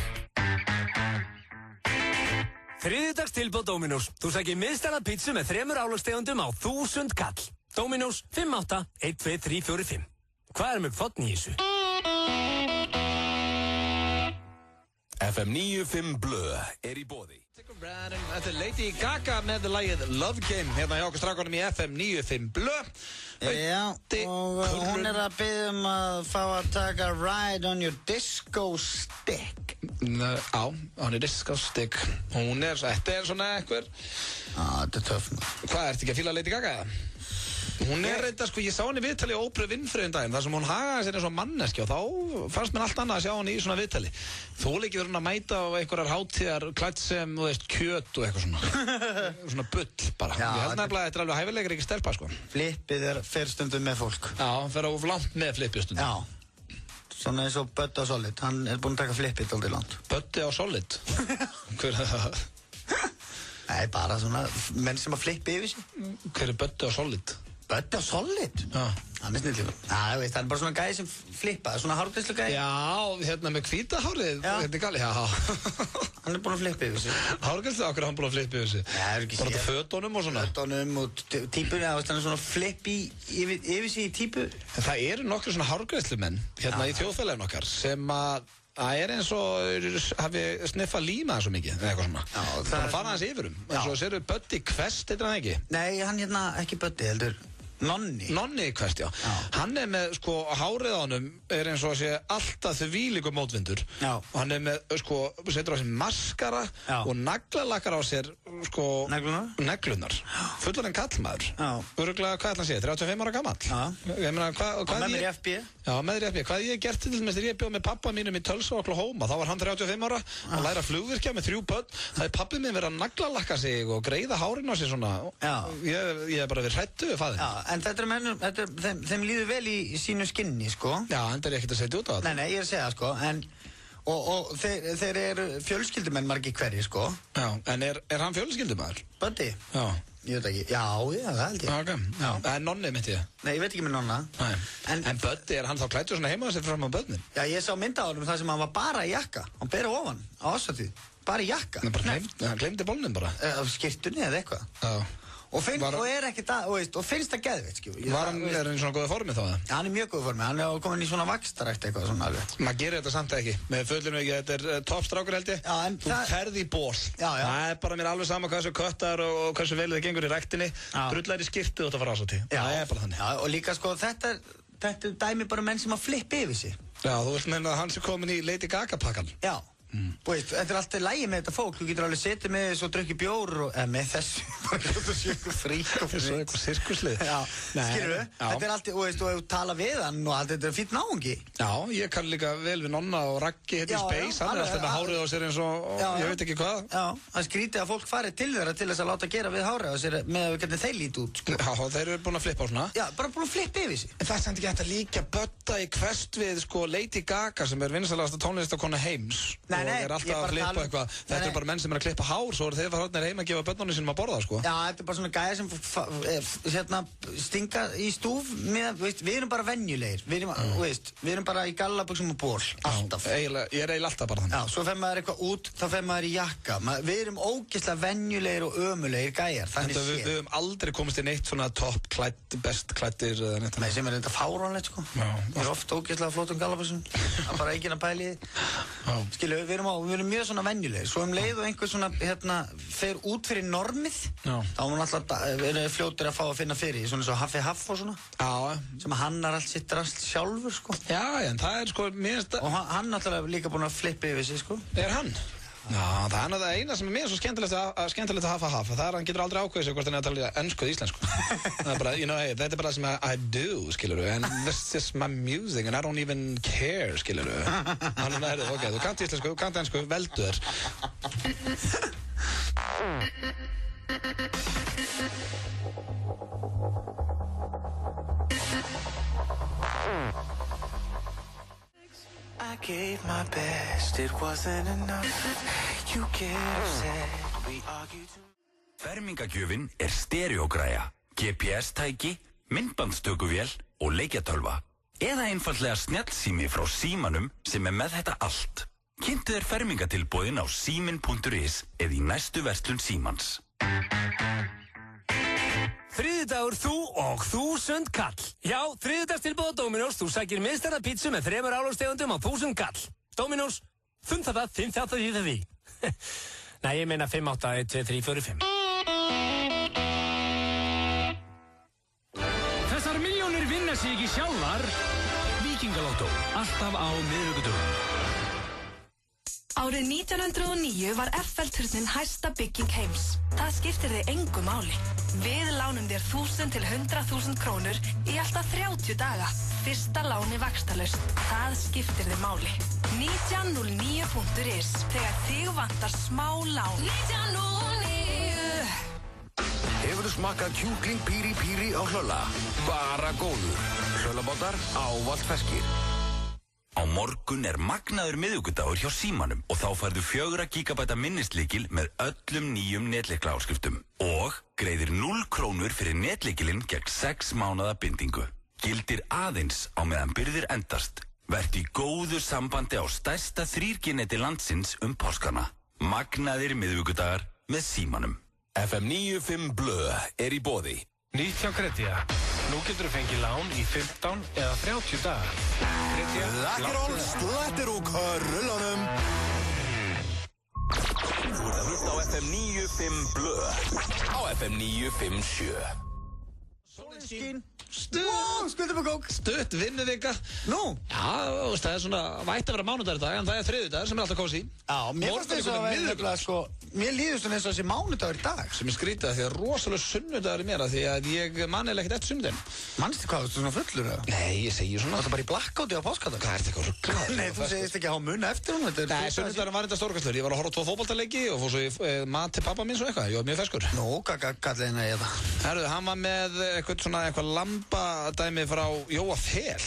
Þriðjudags tilboð Dominos. Þú sækir miðstæða pizzu með 3 álagstegundum á 1000 kall. Dominos 58-12345. Hvað er með fotni í þessu? FM 95 Blö í boði. Þetta er Lady Gaga með lagið Love Game hérna hjá okkur strákunum í FM 95 Blö. Já, og hún er að biðja að fá að taka Ride on your disco stick. Já, on your disco stick. Hún er, þetta er svona eitthvað. Þetta er töff. Hvað, ertu ekki að fíla Lady Gaga eða? Hún er reynda, sko, ég sá henni viðtali á Oprah Winfrey daginn, þar sem hún hagaði sér eins og manneski og þá fannst mér allt annað að sjá henni í svona viðtali. Þú líkir verið að mæta á einhverjar hátíðar klædd sem, þú veist, kjöt og eitthvað svona. Svona bull bara. Ég held nefnilega að þetta er alveg hæfilegur ekki stelpa, sko. Flippið er fer stundum með fólk. Já, hann fer of langt með flippið stundum. Já. Svona eins og Böddi á Solid, hann er búinn að taka flippið aldrei langt. Böddi á Solid? Hver er það? Nei, bara svona menn sem að flippi yfir sig. Hver er Böddi á Solid? Böddi á Solid? Já. Hann er snillíkur. Já, ég veist, hann er bara svona gæði sem flippaði, svona hárgreiðslu gæði. Já, hérna með hvíta hárið, hérna gali, já. Hann er búinn að flippa yfir sig. Hárgreiðslu, okkur er hann búinn að flippa yfir sig? Já, það er ekki sér. Bara fötunum og svona? Fötunum og típunni, já, hann er svona flippi yfir sig í típu. Það eru nokkru svona hárgreiðslumenn hérna í þjóðfélaginu okkar sem að það er eins og hafi sniffað líma svo mikið, eða eitthvað svona. Já, það er fara hans yfirum. En svo sérðu Böddi Kvest, heitir hann ekki? Nei, hann hérna, ekki Böddi, heldur Nonni. Nonni Kvest, já. Hann er með, sko, hárið á honum er eins og að sé alltaf þvílíkur mótvindur. Já. Og hann er með, sko, setur á sér maskara og naglalakar á sér, sko... Neglunar. Fullar en kallmaður. Já. Örugglega, hvað ætla hann sé? 35 ára gamall? Já. Ég meina, hvað með mér í FB? Já, með þér í FB. Hvað ég gert til þess að ég bjóð með pappa mínum í Tulsa og Oklahoma. Þá var hann 35 ára og læra flugvirkja með 3 börn. Það er pappið minn verið að naglalakka sig og greiða hárin á sig svona. Já. Ég er bara verið hræddur við faðir. Já, en þetta er mennum, þeim líður vel í sínu skinni, sko. Já, en það er ekkert að setja út á þetta. Nei, ég er að segja, sko, en og þeir eru fjölskyldumenn margir hverjir, sko. Já, en er hann fjölskyldumæður? Böddi? Já. Ég veit ekki. Já, það held ég. Ok, já. En Nonni mitt ég? Nei, ég veit ekki með Nonna. Nei. En Böddi, er hann þá klæddur svona heima að sér fram á börnin? Já, ég sá mynda á honum þar sem hann var bara í jakka. Hann bera ofan á ásatíð. Bara í jakka. Hann glemdi bólnum bara? Skirtunni eða eitthvað. Já. Og er ekkert að, og finnst það geðveitt, skilur. Er hann í svona góða formi þá? Já, hann er mjög góða formi, hann er komin í svona vaxtarækt eitthvað svona alveg. Maður gerir þetta samt ekki, með fullinu ekki, þetta er toppstrákur held ég. Já, en þú ferð í ból. Já, já. Það er bara mér alveg sama hversu köttar og hversu vel þið gengur í ræktinni. Drullar í skirtu og þetta fara ásóti. Það er bara þannig. Já, og líka sko, þetta er dæmi bara menn sem að flippa yfir sig. Já, þú vilt meina að hann sé komin í Lady Gaga pakkan. Já. Veist, þetta er alltaf lægi með þetta fólk. Þú getur alveg setið með þessu og drukkið bjór með þessu þetta sé eitthvað frík og þessu eitthvað sirkuslið. Skilur við? Þetta er alltaf, og þú tala við hann og allt, þetta er fýtt náungi. Já, ég kann líka vel við Nonna og Raggi hérna í Space. Hann er alltaf með hárið á sér eins og ég veit ekki hvað. Já, það skrítið að fólk farið til þeirra til þess að láta gera við hárið á sér með hvernig þeir líti út. Já, þeir eru búin að flippa á svona. Já, bara búin að flippa yfir sig. En það er samt ekki hægt að líka Bödda í Kvest við sko Lady Gaga sem er vinsælasta tónlistakona heims. er alltaf að klippa eitthvað. Þetta bara menn sem að klippa hár, svo þeir farnir heim að gefa börnunum sínum að borða, sko. Já, þetta bara svona gæjar sem stinga í stúf með, við erum bara venjulegir. Við erum bara í gallabuxum og ból, alltaf. Ég er eiginlega alltaf bara þannig. Já, svo fer maður eitthvað út, þá fer maður í jakka. Við erum ógeðslega venjulegir og ömulegir gæjar, þannig séð. Við höfum aldrei komist í neitt svona topp klædd, best klæddir eða neitt. Nei, sem þetta fáránlegt, sko. Ég oft ógeðslega flottum gallabuxum, það bara enginn að pæli. Skilu, við erum mjög svona venjulegir. Svo leið og einhver svona, fer út fyrir normið, þá mun alltaf fljótur að fá að finna fyrir, svona svo Haffi Haff og svona. Já. Sem hannar allt sitt rast sjálfur, sko. Já, en það er sko, og hann náttúrulega líka búinn að flippa yfir sig, sko. Er hann? Já, það er eina sem mér svo skemmtilegt að hafa, það að hann getur aldrei ákveðið sig hvort hann er að tala ensku eða íslensku. Það er bara, hey, þetta er bara sem I do, skilur du, and this is my music and I don't even care, skilur du. Hann er ok, þú kannt íslensku, þú kannt ensku, veldu þér. I gave my best, it wasn't enough. You get upset, we argued too. Fermingagjöfin er stereogræja, GPS-tæki, myndbandstökuvél og leikjatölva. Eða einfallega snjallsími frá Símanum sem er með þetta allt. Kynntu þér fermingatilboðin á símin.is eða í næstu verslun Símans. Þriðjudagur þú og 1000 kall. Já, þriðjudagstilboð á Dominos. Þú sækir miðstæða pítsu með 3 álagstegundum á 1000 kall. Dominos, 5-8 því. Nei, ég meina 5-8, 1, 2, 3, 4, 5. Þessar milljónir vinna sig ekki sjálfar. Víkingalóttó, alltaf á miðvikudögum. Árið 1909 var FL-turnin hæsta bygging heims. Það skiptir þig engu máli. Við lánum þér 1000 til 100.000 krónur í alltaf 30 daga. Fyrsta láni vaxtalaust. Það skiptir þig máli. 1909.is. Þegar þig vantar smá lán. 1909. Hefurðu smakkað kjúkling píri píri á Hlölla? Bara góður. Hlöllabátar ávallt ferskir. Á morgun er magnaður miðvikudagur hjá Símanum og þá færðu 4 GB minnislykil með öllum nýjum netlyklaáskriftum og greiðir 0 krónur fyrir netlykilinn gegn 6 mánaða bindingu. Gildir aðeins á meðan birgðir endast. Vertu í góðu sambandi á stærsta 3G-neti landsins páskana. Magnaðir miðvikudagar með Símanum. FM 95 Blö er í boði. Nýtt hjá Gretia. Nú getur þú fengið lán í 15 eða 30 dagar. Gretia, Lakkerol, slættir og körulunum. Þú ert að hlusta á FM 95 Blö á FM 957. Sólskín. Stutt vinnuvika. Nú? Já, það er svona, vætti að vera mánudagur í dag, en það er þriðjudagur sem er alltaf kósí. Já, mér finnst þess að vera sko, mér líður svona eins og þessi mánudagur í dag. Sem er skrítið því að rosalega sunnudagur í mér að því að ég manilega ekkert eftir sunnudaginn. Manstu hvað, þú svona fullur eða? Nei, ég segi svona. Það er bara í blackouti á páskadag. Hvað er þetta eitthvað svo glæð? Nei, þú segist ekki að hafa mun eftir hún. Nei, sunnudagurinn var þetta stórkastlur. Ég var að horfa á 2 fótboltaleiki og fór svo í mat til pappa mín svo eitthvað. Ég var mjög ferskur. Nú, kalliðina ég það. Herru, hann var með eitthvað lambadæmi frá Jóa Fel.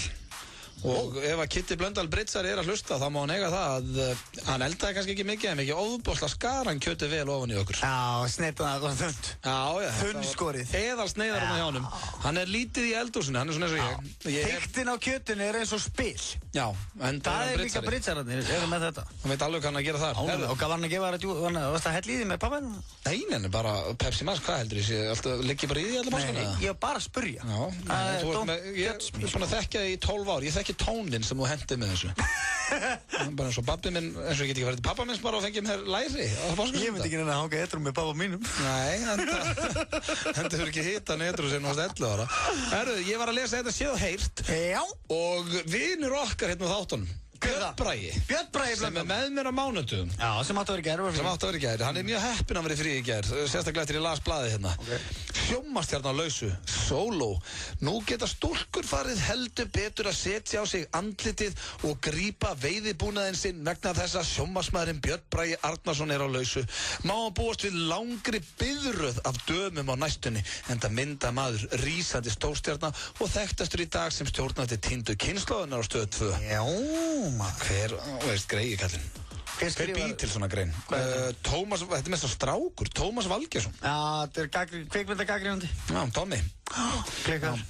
Og ef að Kitty Blöndal Britsar er að hlusta þá má hann eiga það að hann eldaði kannski ekki mikið en mikið ofboðslega skar hann kjötið vel ofan í okkur. Já, sneipaði það þund. Já. Þunnskorið. Eðal sneiðar hann á hjánum. Hann er lítið í eldhúsinu, hann er svona eins og ég. Þyktin á kjötinu er eins og spil. Já, en það er líka Britsararnir, erum með þetta. Hann veit alveg hvað hann að gera þar. Og hvað var hann að gefa þér varst það hell í því með pappa hennar? Nei, bara Pepsi Max, hvað heldur ég? Alltaf liggi bara í því allir páskana? Nei, ég var bara að spurja. Ég er búin að þekkja þig í 12 ár. Ég þekki tóninn sem þú hendið með þessu. Bara eins og babbi minn, eins og ég get ekki farið til pappa minns bara og fengið mér læri á páskasöndag. Ég myndi ekki reyna að hanga edrú með pappa mínum. Nei, hendur fyrir ekki hitan edrú sem þú varst 11 ára. Herru, ég var að lesa þetta séð og heyrt. Já. Og vinur okkar hérna á þáttunum. Björn Bragi sem er með mér á mánudum. Já, sem átti að vera í gær. Hann er mjög heppinn að vera frí í gær, sérstaklega eftir ég las blaðið hérna. Sjónvarpsstjarna á lausu, sóló. Nú geta stúlkur farið heldur betur að setja á sig andlitið og grípa veiðibúnaðinn sinn vegna þess að sjónvarpsmaðurinn Björn Bragi Arnarsson er á lausu. Má hann búast við langri biðröð af dömum á næstunni, enda mynda maður rísandi stórstjarna og þekktastur í dag sem stjórnandi týndu kynslóðunar á Stöð 2. Já. Hver, veist, greiði kallinn. Hver býr til svona grein? Tómas, þetta mest á strákur, Tómas Valgeirsson. Já, þetta kvikmyndagagnrýnandi. Já, Tommy. Klikkar.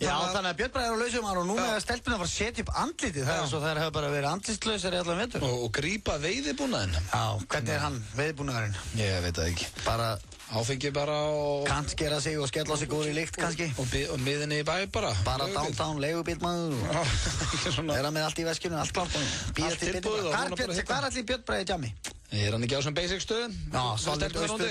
Já, þannig að Björn Bragi á lausum og núna er stelpuna að fara að setja upp andlitið. Það svo þær hafa bara verið andlitslausar í allan vetur. Og grípa veiðibúnaðinn. Já, hvernig er hann, veiðibúnaðurinn? Ég veit það ekki. Bara áfengi bara og kant gera sig og skella sig góður í lykt kannski. Og miðinni í bæ bara. Bara downtown, leigubílmaður og er hann með allt í veskinu, allt klárt. Allt tilbúið. Hvað er allir Björn Bragi jammi? Er hann ekki á þessum basic stöðum? Já, Solid Austur,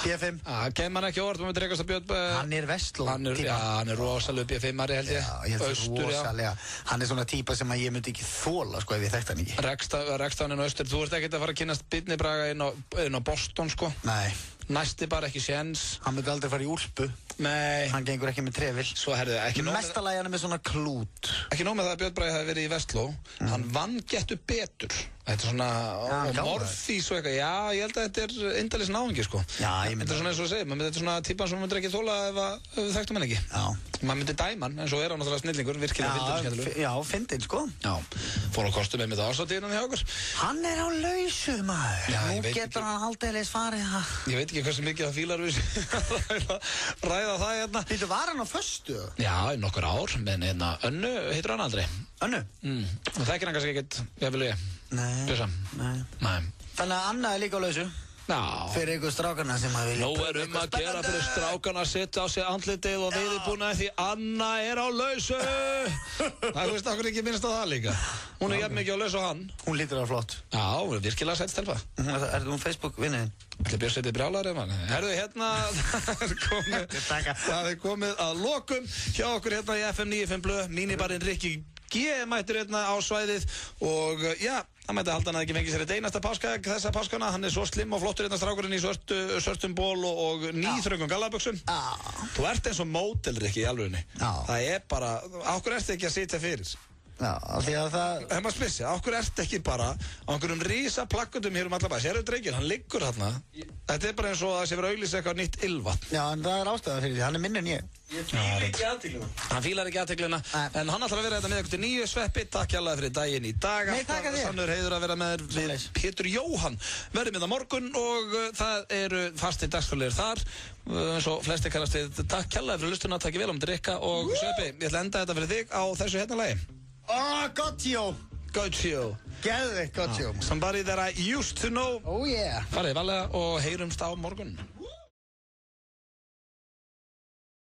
B5. Kemur hann ekki á orð, maður dregast að Björn... Hann er vestló. Já, hann er rosalega B5-ari held ég. Já, ég held rosalega. Hann er svona típa sem ég myndi ekki þóla, sko, ef ég þekkt hann ekki. Rekst hann inn á Austur. Þú ert ekkert að fara að kynnast Byrni Braga inn á Boston, sko. Nei. Næsti bara ekki séns. Hann myndi aldrei fara í úlpu. Nei. Hann gengur ekki með trefil. Svo herðu, ekki nóg með... Mestalagi hann er með svona klút. Ekki nóg með það að Björn Bragi hafi verið í Vestló. Hann vann Gettu betur. Þetta er svona... og Morfís og eitthvað. Já, ég held að þetta er indalis náungi, sko. Já, ég myndi... Þetta er svona eins og að segja. Þetta er svona típan sem maður myndir ekki þóla ef við þekktum hann ekki. Já. Maður myndi dæma hann, en svo er hann náttúrulega snillingur, virkilega fyndinn og skemmtilegur. Já, fyndinn, sko. Já. Fór á kostum með það ásatíðinnan hjá okkur. Hann er á lausu, maður. Já, nú getur hann aldeilis farið það. Ég veit ekki hversu mikið það fílar við ræða það hérna. Þú var hann á föstu? Já, í nokkur ár, menn hérna Önnu heitir hann aldrei. Önnu? Það þekkir hann kannski ekkert, ég vil við. Nei. Bjössa? Nei. Þannig að Anna er líka á lausu? Já. Fyrir ykkur strákarna sem að vilja... Nú er að gera fyrir strákarna að setja á sig andlitið og veiðibúnaði því Anna er á lausu. Það veist okkur ekki minnst á það líka. Hún er jafn mikið á lausu og hann. Hún lítur það flott. Já, virkilega sætt stelpa. Er þú Facebook-vinniðinn? Ætli Björn setið brjálæri, mann. Herðu, hérna, það er komið að lokum hjá okkur hérna í FM 95 Blö. Mínibarinn Rikki G mættur hérna á svæðið og já, hann mætti halda hann að ekki fengið sér eitt einasta páskaegg þessa páskana. Hann er svo slimm og flottur hérna strákurinn í svörtum ból og nýþröngum gallabuxum. Þú ert eins og módel, Rikki, í alvörinni. Það er bara, okkur ert ekki að sitja fyrir? Já, af því að það... Hefur maður spyrst, okkur ert ekki bara á einhverjum rísa plakkutum hér alla bæ. Sérðu drengir, hann liggur þarna. Þetta er bara eins og að sé verið að auglýsa eitthvað nýtt ylvatn. Já, en það er ástæða fyrir því, hann er minni en ég. Ég fílar ekki aðteglina. Hann fílar ekki aðteglina, en hann ætlar að vera þetta með eitthvað til 9 Sveppi. Takk hérlega fyrir daginn í dag. Nei, takk að þér. Sannur heiður að vera með við Pétur Jóhann. Verðum við það morgun og það eru fastir dagsfjölir þar. Eins og flesti kannast við. Takk hérlega fyrir lustuna, takk vel Rikka og Sveppi. Ég ætla að enda þetta fyrir þig á þessu hérna lagi. Gottsjó. Gottsjó. Geðveikt Gottsjó. Somebody that I used to know. Oh yeah. Farið varlega og heyrumst á morgun.